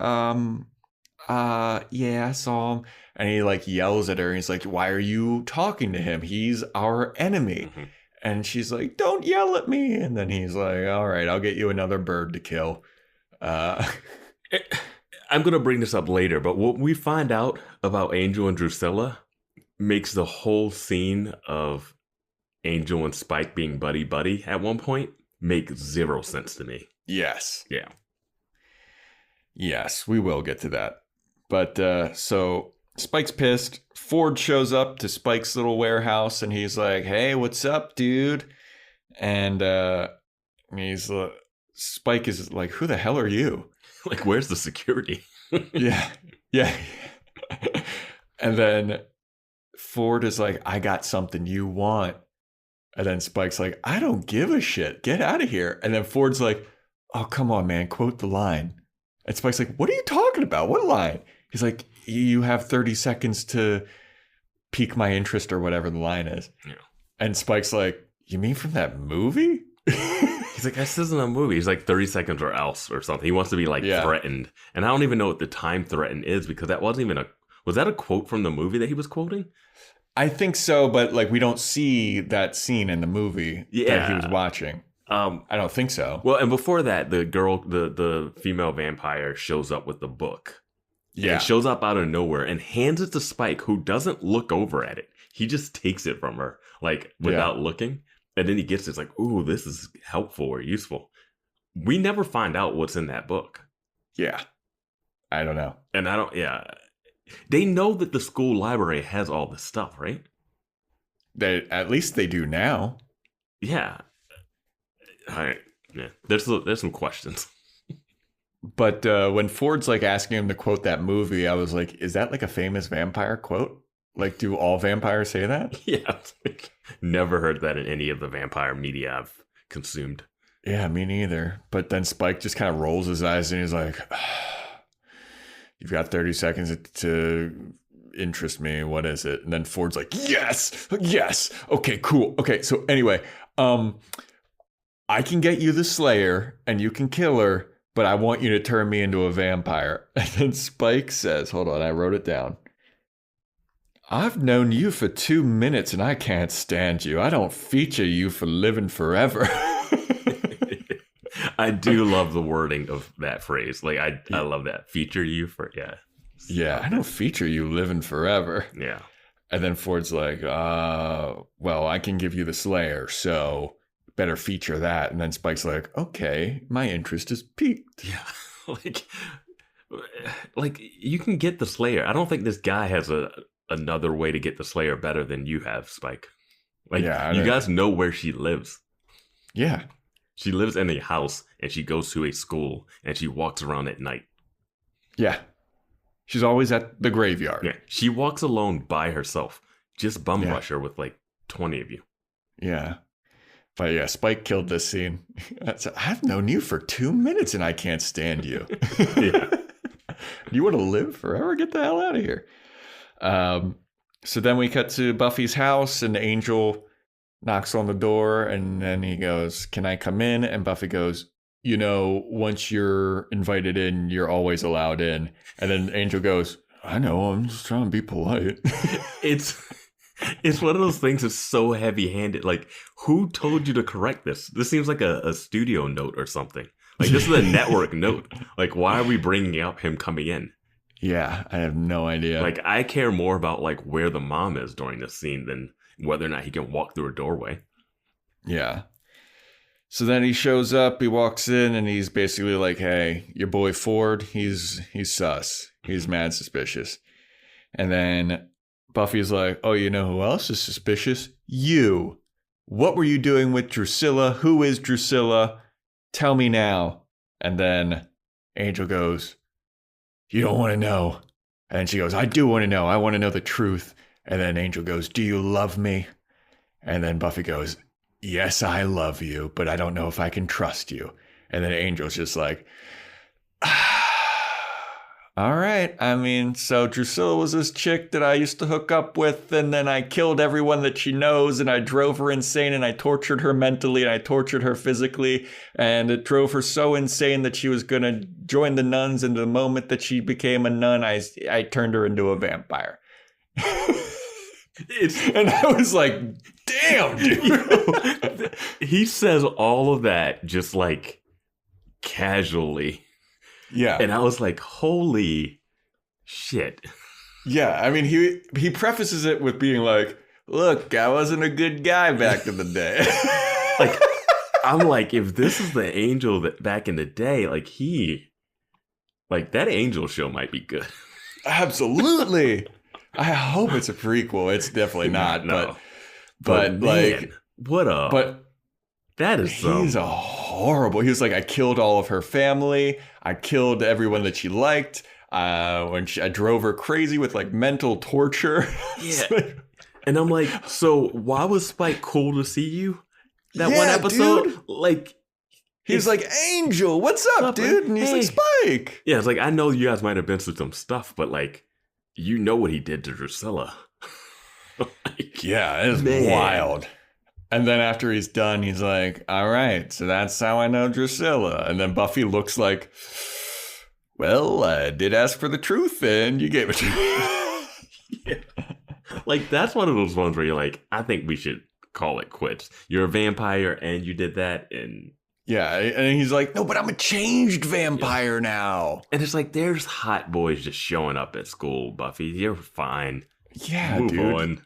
Yeah, I saw him. And he like yells at her. And he's like, why are you talking to him? He's our enemy. Mm-hmm. And she's like, don't yell at me. And then he's like, all right, I'll get you another bird to kill. I'm going to bring this up later, but what we find out about Angel and Drusilla makes the whole scene of Angel and Spike being buddy-buddy at one point make zero sense to me. Yes. Yeah. Yes, we will get to that. But so Spike's pissed. Ford shows up to Spike's little warehouse and he's like, hey, what's up, dude? And Spike is like, who the hell are you? Like, where's the security? Yeah. And then Ford is like, I got something you want. And then Spike's like, I don't give a shit. Get out of here. And then Ford's like, oh, come on, man. Quote the line. And Spike's like, what are you talking about? What line? He's like, you have 30 seconds to pique my interest or whatever the line is. Yeah. And Spike's like, you mean from that movie? He's like, this isn't a movie. He's like 30 seconds or else or something. He wants to be like threatened. And I don't even know what the time threatened is because that wasn't even was that a quote from the movie that he was quoting? I think so, but like we don't see that scene in the movie that he was watching. I don't think so. Well, and before that, the girl, the female vampire shows up with the book. Yeah. And shows up out of nowhere and hands it to Spike, who doesn't look over at it. He just takes it from her, like, without looking. And then he gets it. It's like, ooh, this is helpful or useful. We never find out what's in that book. Yeah. I don't know. And they know that the school library has all this stuff, right? At least they do now. Yeah. All right. Yeah. There's some questions. But when Ford's like asking him to quote that movie, I was like, is that like a famous vampire quote? Like, do all vampires say that? Yeah. Never heard that in any of the vampire media I've consumed. Yeah, me neither. But then Spike just kind of rolls his eyes and he's like, you've got 30 seconds to interest me. What is it? And then Ford's like, yes. Okay, cool. Okay, so anyway, I can get you the Slayer and you can kill her, but I want you to turn me into a vampire. And then Spike says, hold on, I wrote it down. I've known you for 2 minutes and I can't stand you. I don't feature you for living forever. I do love the wording of that phrase. Like, I love that. Feature you for, Yeah, I don't feature you living forever. Yeah. And then Ford's like, well, I can give you the Slayer, so better feature that. And then Spike's like, okay, my interest is piqued. Yeah. like you can get the Slayer. I don't think this guy has another way to get the Slayer better than you have, Spike. Like, you guys know where she lives. Yeah. She lives in a house and she goes to a school and she walks around at night. Yeah. She's always at the graveyard. Yeah. She walks alone by herself. Just bum rush her with like 20 of you. Yeah. But yeah, Spike killed this scene. I've known you for 2 minutes and I can't stand you. Yeah. You want to live forever? Get the hell out of here. So then we cut to Buffy's house and Angel knocks on the door and then he goes, can I come in? And Buffy goes, once you're invited in, you're always allowed in. And then Angel goes, I know, I'm just trying to be polite. It's one of those things that's so heavy-handed. Like, who told you to correct this? This seems like a studio note or something. Like, this is a network note. Like, why are we bringing up him coming in? Yeah, I have no idea. Like, I care more about, like, where the mom is during this scene than whether or not he can walk through a doorway. Yeah. So then he shows up, he walks in, and he's basically like, hey, your boy Ford, he's sus. He's mad suspicious. And then Buffy's like, oh, you know who else is suspicious? You. What were you doing with Drusilla? Who is Drusilla? Tell me now. And then Angel goes, you don't want to know. And she goes, I do want to know. I want to know the truth. And then Angel goes, do you love me? And then Buffy goes, yes, I love you, but I don't know if I can trust you. And then Angel's just like, all right. I mean, so Drusilla was this chick that I used to hook up with, and then I killed everyone that she knows, and I drove her insane, and I tortured her mentally, and I tortured her physically, and it drove her so insane that she was going to join the nuns, and the moment that she became a nun, I turned her into a vampire. And I was like, damn, dude. He says all of that just like casually. Yeah. And I was like, holy shit. Yeah. I mean, he prefaces it with being like, look, I wasn't a good guy back in the day. Like, I'm like, if this is the Angel that back in the day, like that Angel show might be good. Absolutely. I hope it's a prequel. It's definitely not. No. But man, like, that is he's a horrible. He was like, I killed all of her family. I killed everyone that she liked. I drove her crazy with like mental torture. Yeah. And I'm like, so why was Spike cool to see you? That one episode? Dude. Like, he's like, Angel, what's up, dude? And he's like, Spike. Yeah, it's like, I know you guys might have been through some stuff, but like, you know what he did to Drusilla. Like, yeah, it is wild. And then after he's done, he's like, all right, so that's how I know Drusilla. And then Buffy looks like, well, I did ask for the truth and you gave it to me. Yeah. Like, that's one of those ones where you're like, I think we should call it quits. You're a vampire and you did that. And yeah, and he's like, no, but I'm a changed vampire now. And it's like, there's hot boys just showing up at school, Buffy. You're fine. Yeah, Move dude. on.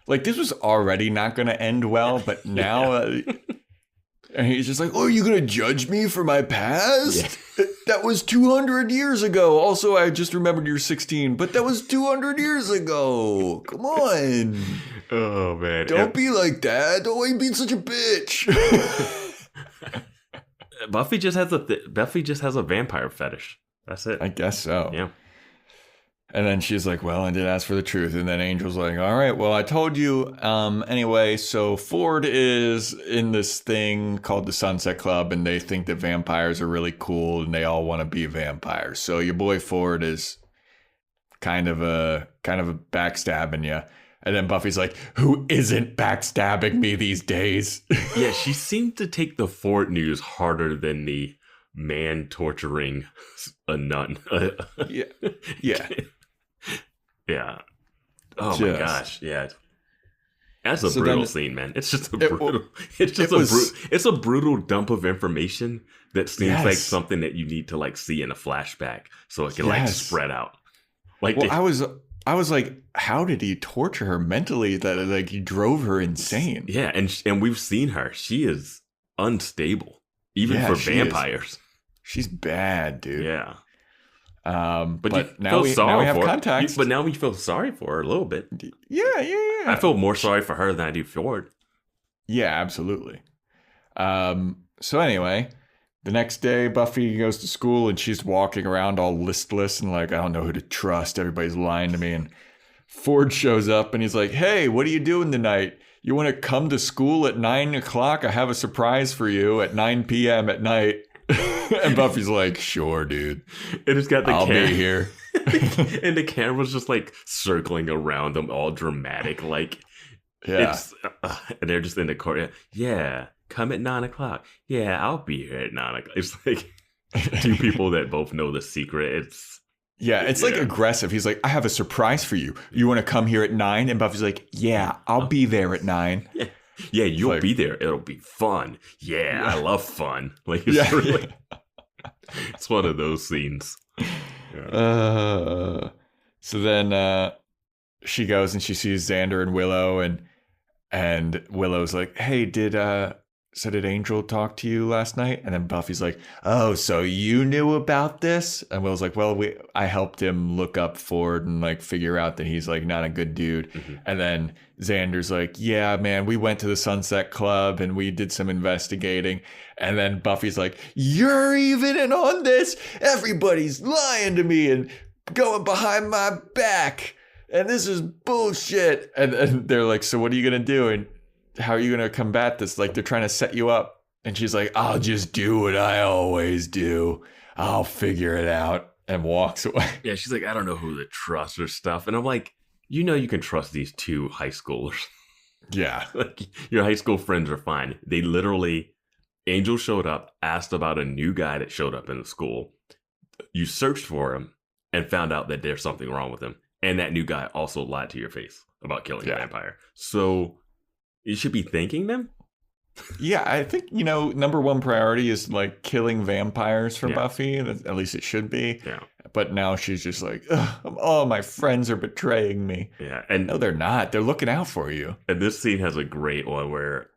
Like, this was already not going to end well, but now... and he's just like, oh, are you going to judge me for my past? Yeah. That was 200 years ago. Also, I just remembered you're 16, but that was 200 years ago. Come on. Oh, man. Don't be like that. Don't be being such a bitch. Buffy just has a vampire fetish. That's it. I guess so. Yeah. And then she's like, well, I did ask for the truth. And then Angel's like, all right, well, I told you. Anyway, so Ford is in this thing called the Sunset Club, and they think that vampires are really cool, and they all want to be vampires. So your boy Ford is kind of a backstabbing you. And then Buffy's like, who isn't backstabbing me these days? Yeah, she seemed to take the Ford news harder than the man torturing a nun. Yeah. Yeah. Yeah. Oh my gosh. Yeah. That's a brutal scene, man. It's just a brutal. It's a brutal dump of information that seems like something that you need to like see in a flashback so it can like spread out. Like, well, I was like, how did he torture her mentally? That like he drove her insane. Yeah, and we've seen her. She is unstable, even for vampires. She's bad, dude. Yeah. But now we have context. But now we feel sorry for her a little bit. Yeah. I feel more sorry for her than I do Ford. Yeah, absolutely. So anyway, the next day, Buffy goes to school and she's walking around all listless and like, I don't know who to trust. Everybody's lying to me. And Ford shows up and he's like, hey, what are you doing tonight? You want to come to school at 9 o'clock? I have a surprise for you at 9 p.m. at night. And Buffy's like, sure, dude. And it's got the I'll be here. And the camera's just like circling around them, all dramatic. Like, yeah. And they're just in the court. Yeah, come at 9 o'clock. Yeah, I'll be here at 9 o'clock. It's like two people that both know the secret. It's like aggressive. He's like, I have a surprise for you. You want to come here at 9? And Buffy's like, yeah, I'll be there at 9. Yeah, you'll be there. It'll be fun. Yeah, I love fun. Like, it's really, it's one of those scenes. Yeah. So then she goes and she sees Xander and Willow, and Willow's like, hey, did Angel talk to you last night? And then Buffy's like, oh, so you knew about this? And Willow's like, well, I helped him look up Ford and like figure out that he's like not a good dude. Mm-hmm. And then Xander's like, yeah, man, we went to the Sunset Club and we did some investigating. And then Buffy's like, you're even in on this? Everybody's lying to me and going behind my back. And this is bullshit. And they're like, so what are you going to do? And how are you going to combat this? Like, they're trying to set you up. And she's like, I'll just do what I always do. I'll figure it out. And walks away. Yeah, she's like, I don't know who to trust or stuff. And I'm like, you can trust these two high schoolers. Yeah. Like, your high school friends are fine. They literally, Angel showed up, asked about a new guy that showed up in the school. You searched for him and found out that there's something wrong with him. And that new guy also lied to your face about killing a vampire. So you should be thanking them. Yeah, I think, number one priority is like killing vampires for Buffy. At least it should be. Yeah. But now she's just like, oh, my friends are betraying me. Yeah. And no, they're not. They're looking out for you. And this scene has a great one where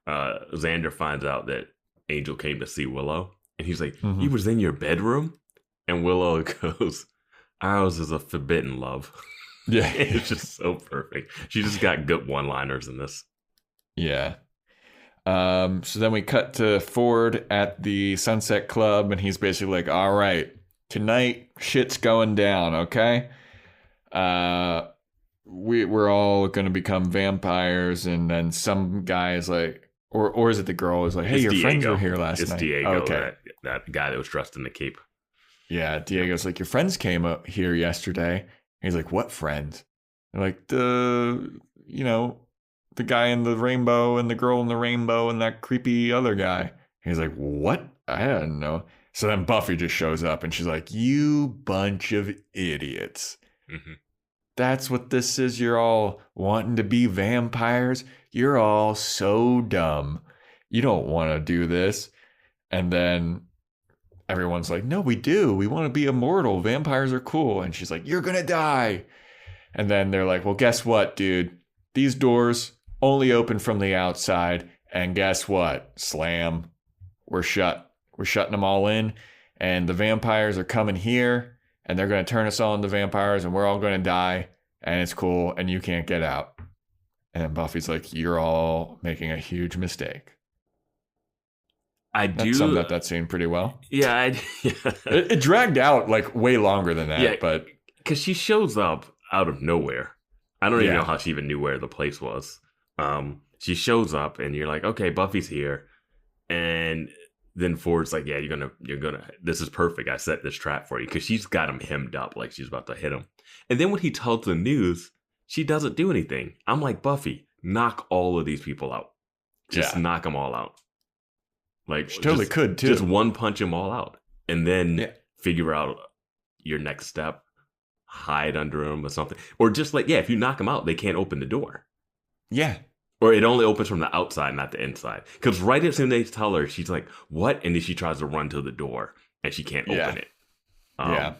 Xander finds out that Angel came to see Willow. And he's like, he was in your bedroom? And Willow goes, ours is a forbidden love. Yeah. It's just so perfect. She just got good one-liners in this. Yeah. So then we cut to Ford at the Sunset Club, and he's basically like, all right, tonight shit's going down, okay? We're all going to become vampires, and then some guy is like, or is it the girl is like, hey, your friends were here last night. It's Diego, okay. That guy that was dressed in the cape. Yeah, Diego's like, your friends came up here yesterday. And he's like, what friends? They're like, the guy in the rainbow and the girl in the rainbow and that creepy other guy. He's like, what? I don't know. So then Buffy just shows up and she's like, you bunch of idiots. Mm-hmm. That's what this is. You're all wanting to be vampires. You're all so dumb. You don't want to do this. And then everyone's like, no, we do. We want to be immortal. Vampires are cool. And she's like, you're going to die. And then they're like, well, guess what, dude? These doors only open from the outside, and guess what? Slam. We're shut. We're shutting them all in, and the vampires are coming here, and they're going to turn us all into vampires, and we're all going to die, and it's cool, and you can't get out. And Buffy's like, you're all making a huge mistake. That summed up that scene pretty well. Yeah. It dragged out like way longer than that, but because she shows up out of nowhere. I don't even know how she even knew where the place was. She shows up and you're like, okay, Buffy's here. And then Ford's like, yeah, you're gonna, this is perfect. I set this trap for you. Cause she's got him hemmed up like she's about to hit him. And then when he tells the news, she doesn't do anything. I'm like, Buffy, knock all of these people out. Just knock them all out. Like she totally could too. Just one punch them all out. And then figure out your next step. Hide under them or something. Or just like, if you knock them out, they can't open the door. Yeah. Or it only opens from the outside, not the inside. Because right as soon as they tell her, she's like, what? And then she tries to run to the door and she can't open it. And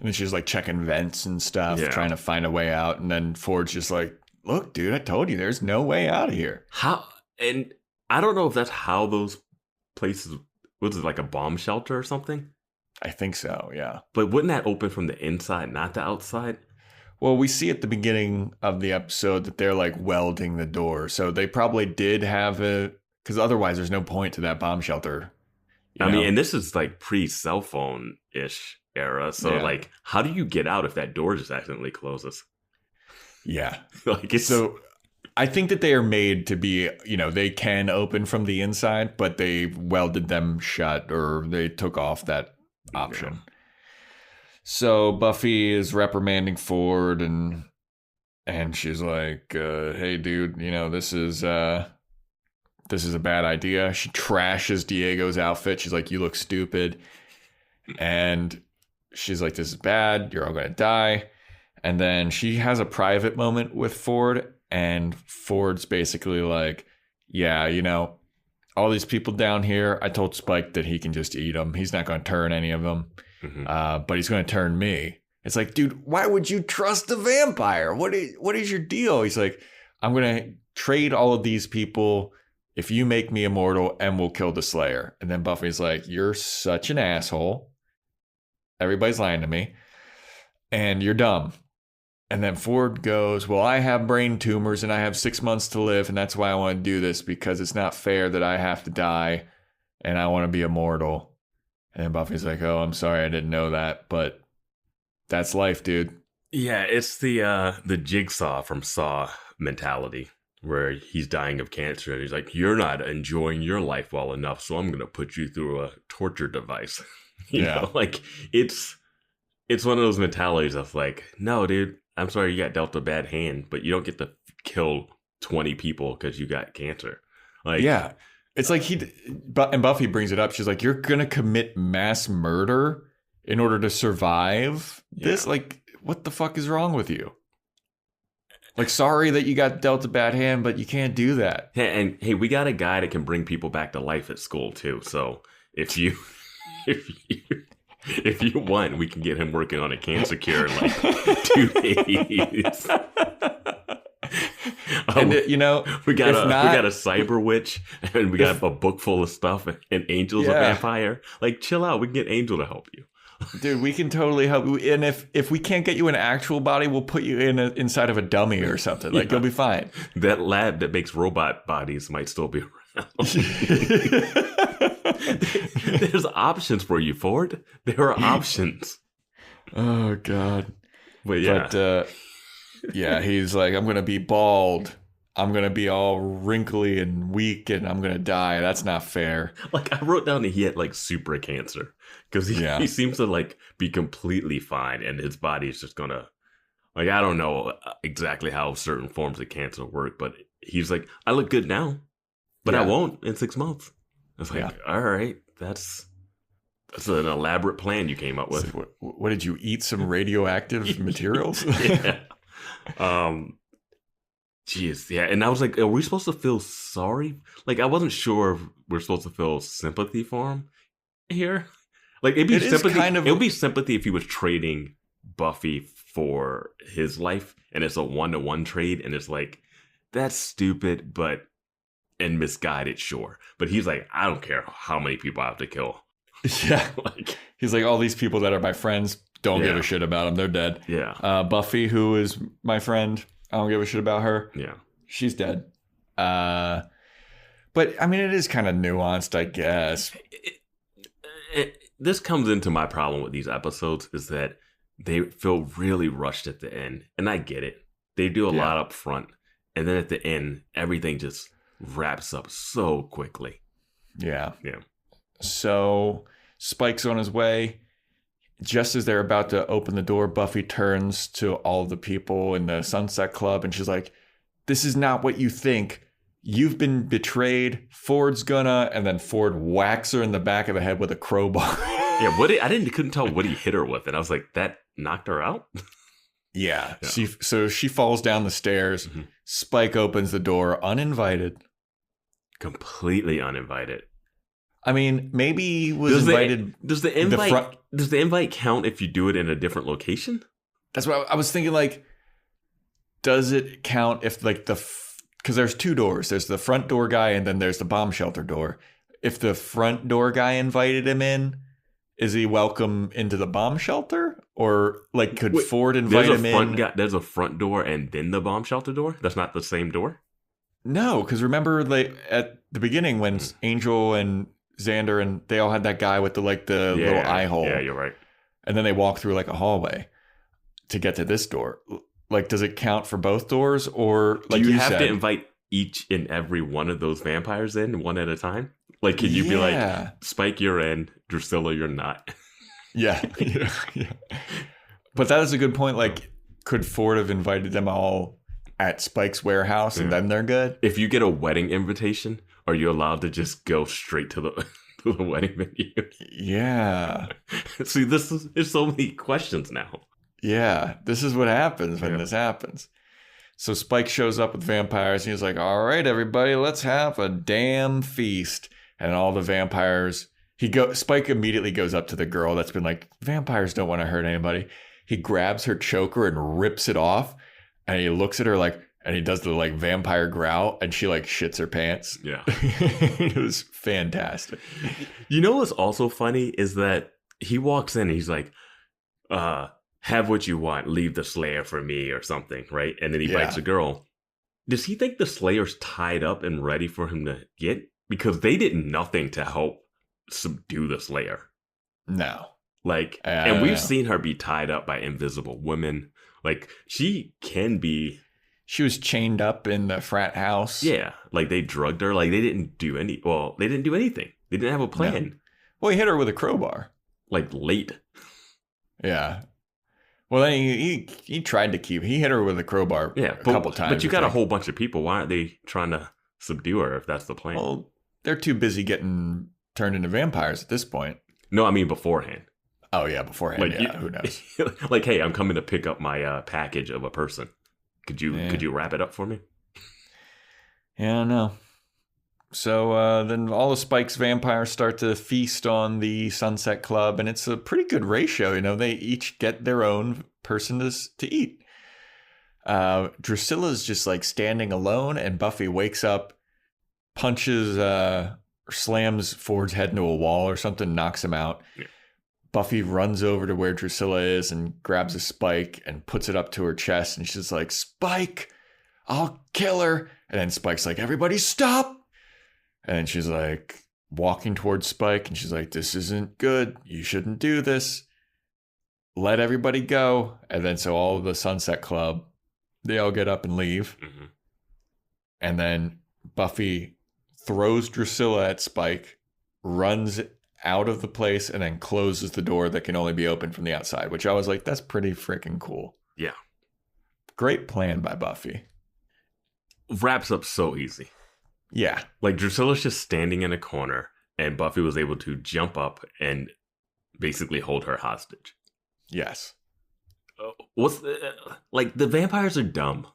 then she's like checking vents and stuff, trying to find a way out. And then Ford's just like, look, dude, I told you there's no way out of here. How? And I don't know if that's how those places, was it like a bomb shelter or something? I think so, yeah. But wouldn't that open from the inside, not the outside? Well, we see at the beginning of the episode that they're like welding the door. So they probably did have it, because otherwise there's no point to that bomb shelter. I mean, and this is like pre-cell phone-ish era. So like, how do you get out if that door just accidentally closes? Yeah. So I think that they are made to be, they can open from the inside, but they welded them shut or they took off that option. Yeah. So Buffy is reprimanding Ford and she's like, hey dude, this is a bad idea. She trashes Diego's outfit. She's like, you look stupid. And she's like, this is bad. You're all going to die. And then she has a private moment with Ford, and Ford's basically like, yeah, all these people down here, I told Spike that he can just eat them. He's not going to turn any of them. Mm-hmm. But he's going to turn me. It's like, dude, why would you trust a vampire? What is your deal? He's like, I'm going to trade all of these people if you make me immortal and we'll kill the Slayer. And then Buffy's like, you're such an asshole. Everybody's lying to me. And you're dumb. And then Ford goes, well, I have brain tumors and I have 6 months to live. And that's why I want to do this, because it's not fair that I have to die and I want to be immortal. And Buffy's like, oh, I'm sorry, I didn't know that, but that's life, dude. Yeah, it's the Jigsaw from Saw mentality, where he's dying of cancer, and he's like, "You're not enjoying your life well enough, so I'm gonna put you through a torture device." you know, like it's one of those mentalities of like, "No, dude, I'm sorry you got dealt a bad hand, but you don't get to kill 20 people because you got cancer." Like, yeah, it's like and Buffy brings it up. She's like, "You're gonna commit mass murder in order to survive this? Like, what the fuck is wrong with you? Like, sorry that you got dealt a bad hand, but you can't do that." And hey, we got a guy that can bring people back to life at school too. So if you want, we can get him working on a cancer cure in like 2 days. And we got a cyber witch, and we got a book full of stuff, and Angel's a vampire. Like, chill out. We can get Angel to help you. Dude, we can totally help you. And if we can't get you an actual body, we'll put you inside of a dummy or something. Like, you'll be fine. That lab that makes robot bodies might still be around. There's options for you, Ford. There are options. Oh, God. But he's like, "I'm going to be bald. I'm going to be all wrinkly and weak, and I'm going to die. That's not fair." Like, I wrote down that he had like super cancer. Because he seems to like be completely fine, and his body is just gonna, like, I don't know exactly how certain forms of cancer work, but he's like, "I look good now, but I won't in 6 months." It's like, all right, that's an elaborate plan you came up with. So what did you eat? Some radioactive materials? Jeez, yeah. And I was like, are we supposed to feel sorry? Like, I wasn't sure if we're supposed to feel sympathy for him here. Like, it'd be sympathy. It would be sympathy if he was trading Buffy for his life, and it's a 1-to-1 trade, and it's like, that's stupid, and misguided, sure. But he's like, I don't care how many people I have to kill. Yeah, like he's like, all these people that are my friends, don't give a shit about them. They're dead. Yeah. Buffy, who is my friend, I don't give a shit about her. Yeah, she's dead. But I mean, it is kind of nuanced, I guess. This comes into my problem with these episodes is that they feel really rushed at the end. And I get it. They do a lot up front. And then at the end, everything just wraps up so quickly. Yeah. Yeah. So Spike's on his way. Just as they're about to open the door, Buffy turns to all the people in the Sunset Club, and she's like, "This is not what you think. You've been betrayed. Ford's gonna," and then Ford whacks her in the back of the head with a crowbar. Yeah, couldn't tell what he hit her with, and I was like, that knocked her out? Yeah. So she falls down the stairs. Mm-hmm. Spike opens the door uninvited. Completely uninvited. I mean, maybe he was invited. Does the invite count if you do it in a different location? That's what I was thinking. Like, does it count if like because there's 2 doors. There's the front door guy, and then there's the bomb shelter door. If the front door guy invited him in, is he welcome into the bomb shelter? Or like, could Ford invite him in? There's a front door and then the bomb shelter door? That's not the same door? No, because remember at the beginning when Angel and Xander and they all had that guy with the little eye hole. Yeah, you're right. And then they walk through like a hallway to get to this door. Like, does it count for both doors? Or like do you have to invite each and every one of those vampires in one at a time? Like, can you be like, Spike, you're in, Drusilla, you're not? Yeah. But that is a good point. Like, could Ford have invited them all at Spike's warehouse and then they're good? If you get a wedding invitation, are you allowed to just go straight to the wedding venue? Yeah. See, there's so many questions now. Yeah, this is what happens when this happens. So Spike shows up with vampires and he's like, "All right, everybody, let's have a damn feast." And all the vampires, Spike immediately goes up to the girl that's been like, "Vampires don't want to hurt anybody." He grabs her choker and rips it off. And he looks at her like, and he does the like vampire growl, and she like shits her pants. Yeah. It was fantastic. You know what's also funny is that he walks in and he's like, "Have what you want, leave the Slayer for me," or something, right? And then he bites the girl. Does he think the Slayer's tied up and ready for him to get? Because they did nothing to help subdue the Slayer. No. Like, and we've seen her be tied up by invisible women. Like, she can be She was chained up in the frat house. Yeah, like they drugged her. Like they didn't do anything. They didn't have a plan. No. Well, he hit her with a crowbar. Like late. Yeah. Well, then he tried to he hit her with a crowbar a couple times. But you got a whole bunch of people. Why aren't they trying to subdue her if that's the plan? Well, they're too busy getting turned into vampires at this point. No, I mean beforehand. Oh, yeah, beforehand. Like, who knows? Like, hey, I'm coming to pick up my package of a person. Could you wrap it up for me? Yeah, I know. So then all of Spike's vampires start to feast on the Sunset Club, and it's a pretty good ratio. You know, they each get their own person to eat. Drusilla's just like standing alone, and Buffy wakes up, punches or slams Ford's head into a wall or something, knocks him out. Yeah. Buffy runs over to where Drusilla is and grabs a spike and puts it up to her chest, and she's like, "Spike, I'll kill her." And then Spike's like, "Everybody stop." And she's like walking towards Spike, and she's like, "This isn't good. You shouldn't do this. Let everybody go." And then so all of the Sunset Club, they all get up and leave. Mm-hmm. And then Buffy throws Drusilla at Spike, runs out of the place, and then closes the door that can only be opened from the outside, which I was like, that's pretty freaking cool. Yeah. Great plan by Buffy. Wraps up so easy. Yeah. Like Drusilla's just standing in a corner, and Buffy was able to jump up and basically hold her hostage. Yes. The vampires are dumb.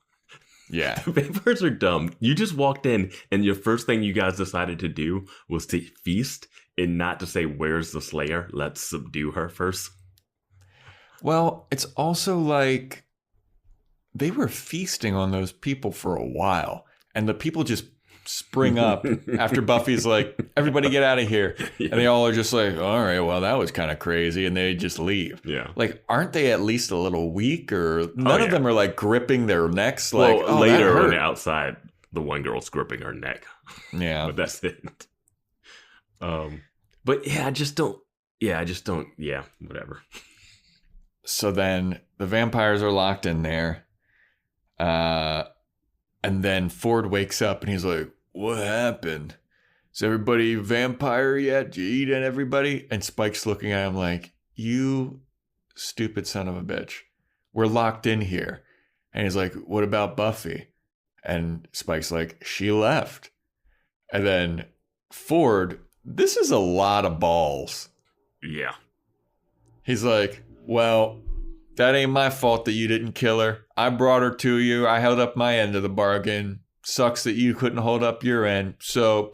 Yeah. The vampires are dumb. You just walked in, and your first thing you guys decided to do was to feast and not to say, "Where's the Slayer? Let's subdue her first." Well, it's also like they were feasting on those people for a while, and the people just spring up after Buffy's like, "Everybody get out of here." Yeah. And they all are just like, "All right, well, that was kind of crazy." And they just leave. Yeah. Like, aren't they at least a little weak? Or none of them are like gripping their necks. Like, later on the outside, the one girl's gripping her neck. Yeah. But that's it. But yeah, I just don't. Yeah, whatever. So then the vampires are locked in there. And then Ford wakes up and he's like, "What happened? Is everybody vampire yet? Did you eat everybody?" And Spike's looking at him like, "You stupid son of a bitch. We're locked in here." And he's like, "What about Buffy?" And Spike's like, "She left." And then Ford, this is a lot of balls. Yeah. He's like, "Well, that ain't my fault that you didn't kill her. I brought her to you. I held up my end of the bargain. Sucks that you couldn't hold up your end. So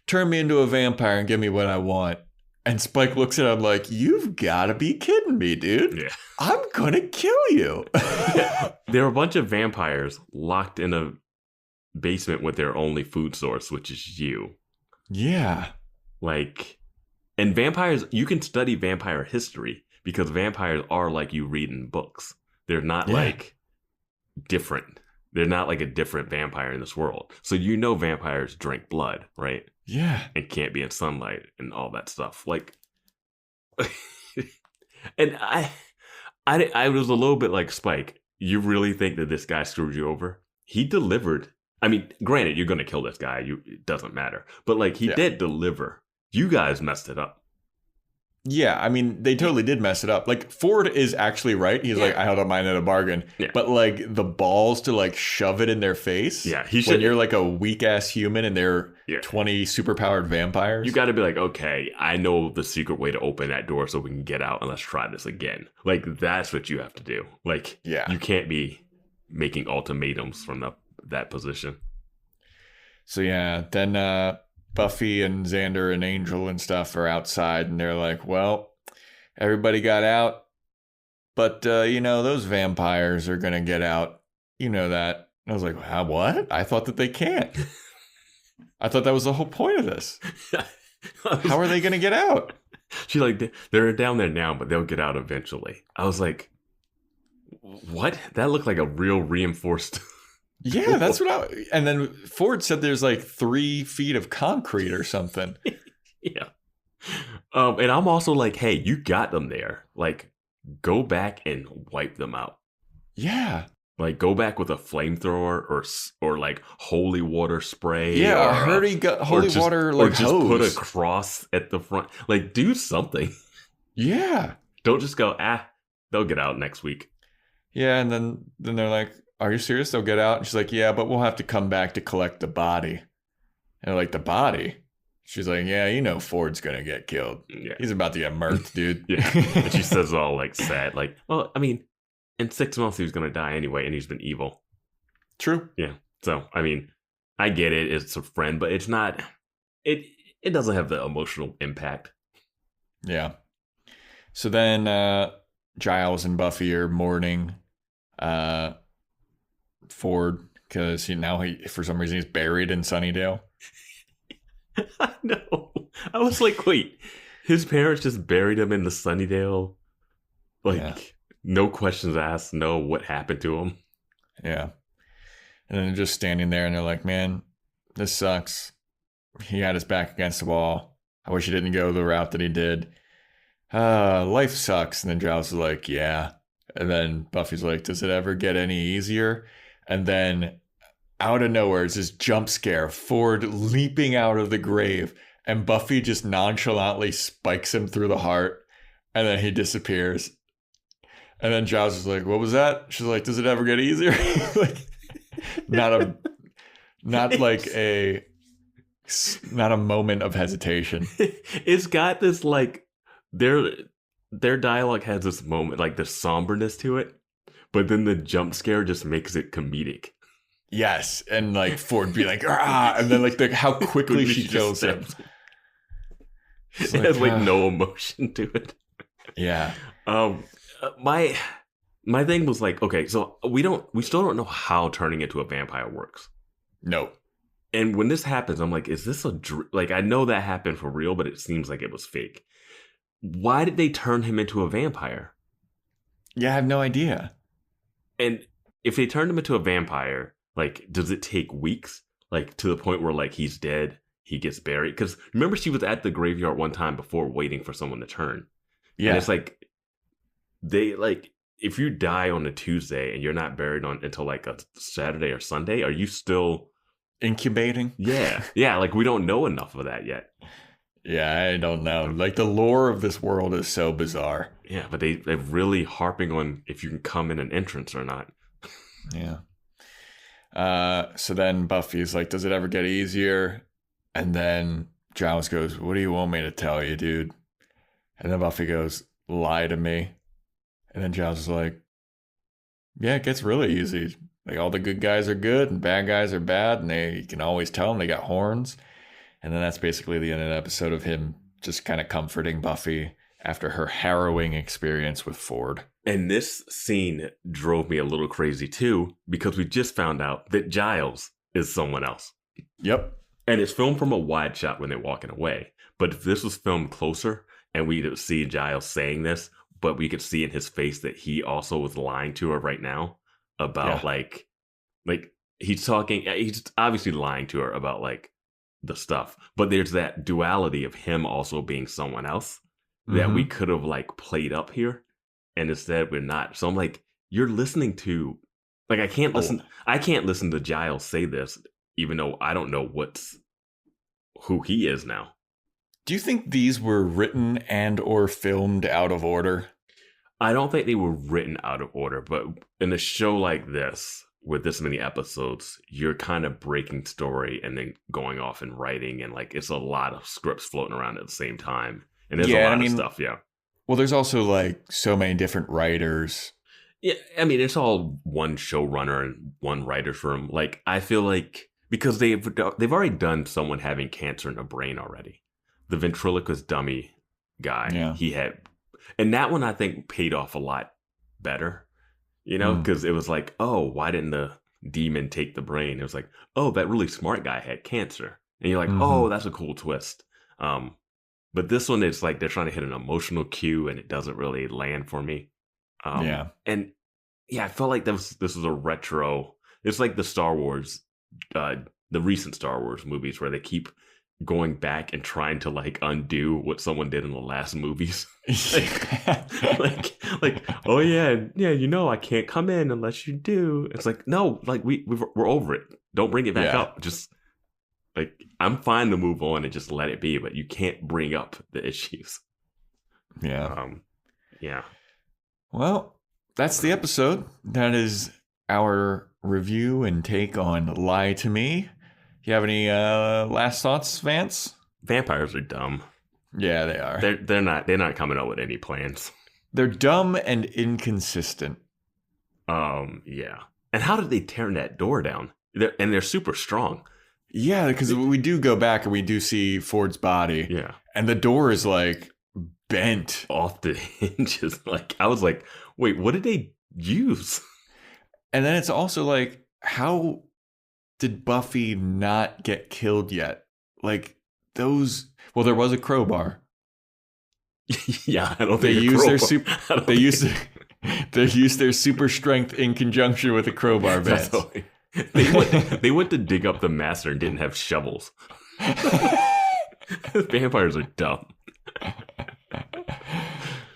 turn me into a vampire and give me what I want." And Spike looks at him like, "You've got to be kidding me, dude. Yeah. I'm going to kill you." There are a bunch of vampires locked in a basement with their only food source, which is you. Yeah. Like, and vampires, you can study vampire history because vampires are like you read in books. They're not like different. They're not like a different vampire in this world. So you know vampires drink blood, right? Yeah. And can't be in sunlight and all that stuff. Like, and I was a little bit like, Spike, you really think that this guy screwed you over? He delivered. I mean, granted, you're going to kill this guy. It doesn't matter. But like, he did deliver. You guys messed it up. Yeah, I mean, they totally did mess it up. Like, Ford is actually right. He's like, "I held up mine at a bargain." Yeah. But like, the balls to like shove it in their face. Yeah, he should. When you're like a weak ass human and they're 20 superpowered vampires. You got to be like, "Okay, I know the secret way to open that door so we can get out, and let's try this again." Like, that's what you have to do. Like, you can't be making ultimatums from that position. So yeah, then Buffy and Xander and Angel and stuff are outside, and they're like, "Well, everybody got out, but those vampires are gonna get out. You know that." And I was like, "What? I thought that they can't. I thought that was the whole point of this. How are they gonna get out?" She's like, "They're down there now, but they'll get out eventually." I was like, "What? That looked like a real reinforced." Yeah, that's what and then Ford said there's like 3 feet of concrete or something. Yeah. And I'm also like, hey, you got them there. Like, go back and wipe them out. Yeah. Like, go back with a flamethrower or like holy water spray. Yeah, or, I heard he got holy water like or just hose. put a cross at the front. Like, do something. Yeah. Don't just go, they'll get out next week. Yeah, and then they're like, are you serious? They'll get out? And she's like, yeah, but we'll have to come back to collect the body. And they're like, the body? She's like, yeah, you know Ford's going to get killed. Yeah. He's about to get murked, dude. Yeah. And she says all like sad, like, well, I mean, in 6 months he was going to die anyway, and he's been evil. True. Yeah. So, I mean, I get it. It's a friend, but it's not, it doesn't have the emotional impact. Yeah. So then Giles and Buffy are mourning Ford because he for some reason he's buried in Sunnydale. I know. I was like, wait, his parents just buried him in the Sunnydale? Like, no questions asked, no what happened to him. Yeah. And then they're just standing there and they're like, man, this sucks. He had his back against the wall. I wish he didn't go the route that he did. Life sucks. And then Giles is like, yeah. And then Buffy's like, does it ever get any easier? And then out of nowhere, it's this jump scare. Ford leaping out of the grave. And Buffy just nonchalantly spikes him through the heart. And then he disappears. And then Giles is like, what was that? She's like, does it ever get easier? Like, not a moment of hesitation. It's got this like their dialogue has this moment, like this somberness to it, but then the jump scare just makes it comedic. Yes, and like Ford be like, ah, and then like how quickly she kills him. It has like no emotion to it. Yeah. My thing was like, okay, so we still don't know how turning into a vampire works. No. And when this happens, I'm like, is this like, I know that happened for real, but it seems like it was fake. Why did they turn him into a vampire? Yeah, I have no idea. And if they turned him into a vampire, like, does it take weeks? Like, to the point where, like, he's dead, he gets buried? Because remember, she was at the graveyard one time before waiting for someone to turn. Yeah. And it's like, if you die on a Tuesday and you're not buried until like a Saturday or Sunday, are you still incubating? Yeah. Yeah. Like, we don't know enough of that yet. Yeah, I don't know. Like, the lore of this world is so bizarre. Yeah, but they're really harping on if you can come in an entrance or not. Yeah. So then Buffy's like, does it ever get easier? And then Giles goes, what do you want me to tell you, dude? And then Buffy goes, lie to me. And then Giles is like, yeah, it gets really easy. Like, all the good guys are good and bad guys are bad. And you can always tell them they got horns. And then that's basically the end of the episode of him just kind of comforting Buffy after her harrowing experience with Ford. And this scene drove me a little crazy too, because we just found out that Giles is someone else. Yep. And it's filmed from a wide shot when they're walking away. But if this was filmed closer and we could see Giles saying this, but we could see in his face that he also was lying to her right now about like he's obviously lying to her about like the stuff, but there's that duality of him also being someone else that we could have like played up here, and instead we're not. So I'm like, you're listening to, like, I can't listen to Giles say this, even though I don't know who he is now. Do you think these were written and or filmed out of order? I don't think they were written out of order, but in a show like this, with this many episodes, you're kind of breaking story and then going off and writing, and like it's a lot of scripts floating around at the same time. And there's a lot of stuff, Well, there's also like so many different writers. Yeah, I mean, it's all one showrunner and one writer's room. Like, I feel like, because they've already done someone having cancer in the brain already. The ventriloquist dummy guy, he had, and that one I think paid off a lot better. You know, because it was like, oh, why didn't the demon take the brain? It was like, oh, that really smart guy had cancer. And you're like, oh, that's a cool twist. But this one, it's like they're trying to hit an emotional cue and it doesn't really land for me. And yeah, I felt like this was a retro. It's like the Star Wars, the recent Star Wars movies where they keep going back and trying to like undo what someone did in the last movies. like, oh yeah, you know, I can't come in unless you do. It's like, no, like we're over it. Don't bring it back up. Just like, I'm fine to move on and just let it be, but you can't bring up the issues. Yeah. Yeah. Well, that's the episode. That is our review and take on Lie to Me. You have any last thoughts, Vance? Vampires are dumb. Yeah, they are. They're not coming up with any plans. They're dumb and inconsistent. Yeah. And how did they turn that door down? They're super strong. Yeah, because we do go back and we do see Ford's body. Yeah. And the door is like bent off the hinges. Like, I was like, wait, what did they use? And then it's also like, how did Buffy not get killed yet? Like those, well, there was a crowbar. Yeah, I don't they think they used their super strength in conjunction with a crowbar. Vance. They went to dig up the master and didn't have shovels. Vampires are dumb.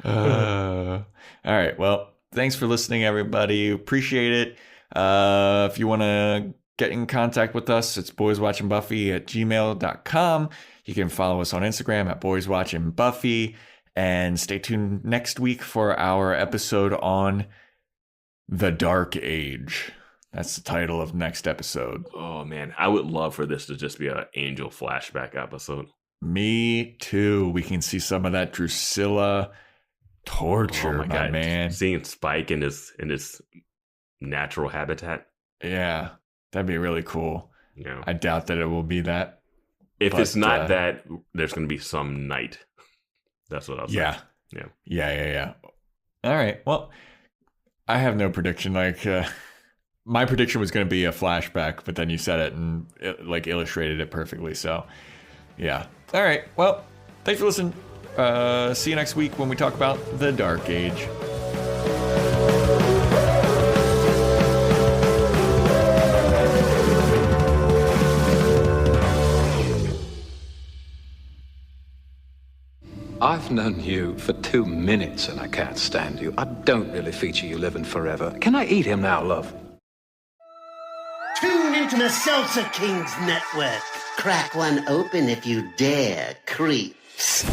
All right. Well, thanks for listening, everybody. Appreciate it. If you want to get in contact with us, it's boyswatchingbuffy@gmail.com. You can follow us on Instagram at BoysWatchingBuffy. And stay tuned next week for our episode on The Dark Age. That's the title of next episode. Oh, man. I would love for this to just be an Angel flashback episode. Me too. We can see some of that Drusilla torture, my God. man. Seeing Spike in his natural habitat. Yeah, that'd be really cool. Yeah. I doubt that it will be that. If it's not that, there's going to be some night. That's what I was saying. Yeah. All right. Well, I have no prediction. Like, my prediction was going to be a flashback, but then you said it and it, like, illustrated it perfectly. So, yeah. All right. Well, thanks for listening. See you next week when we talk about The Dark Age. I've known you for 2 minutes and I can't stand you. I don't really feature you living forever. Can I eat him now, love? Tune into the Salsa Kings Network. Crack one open if you dare, creeps.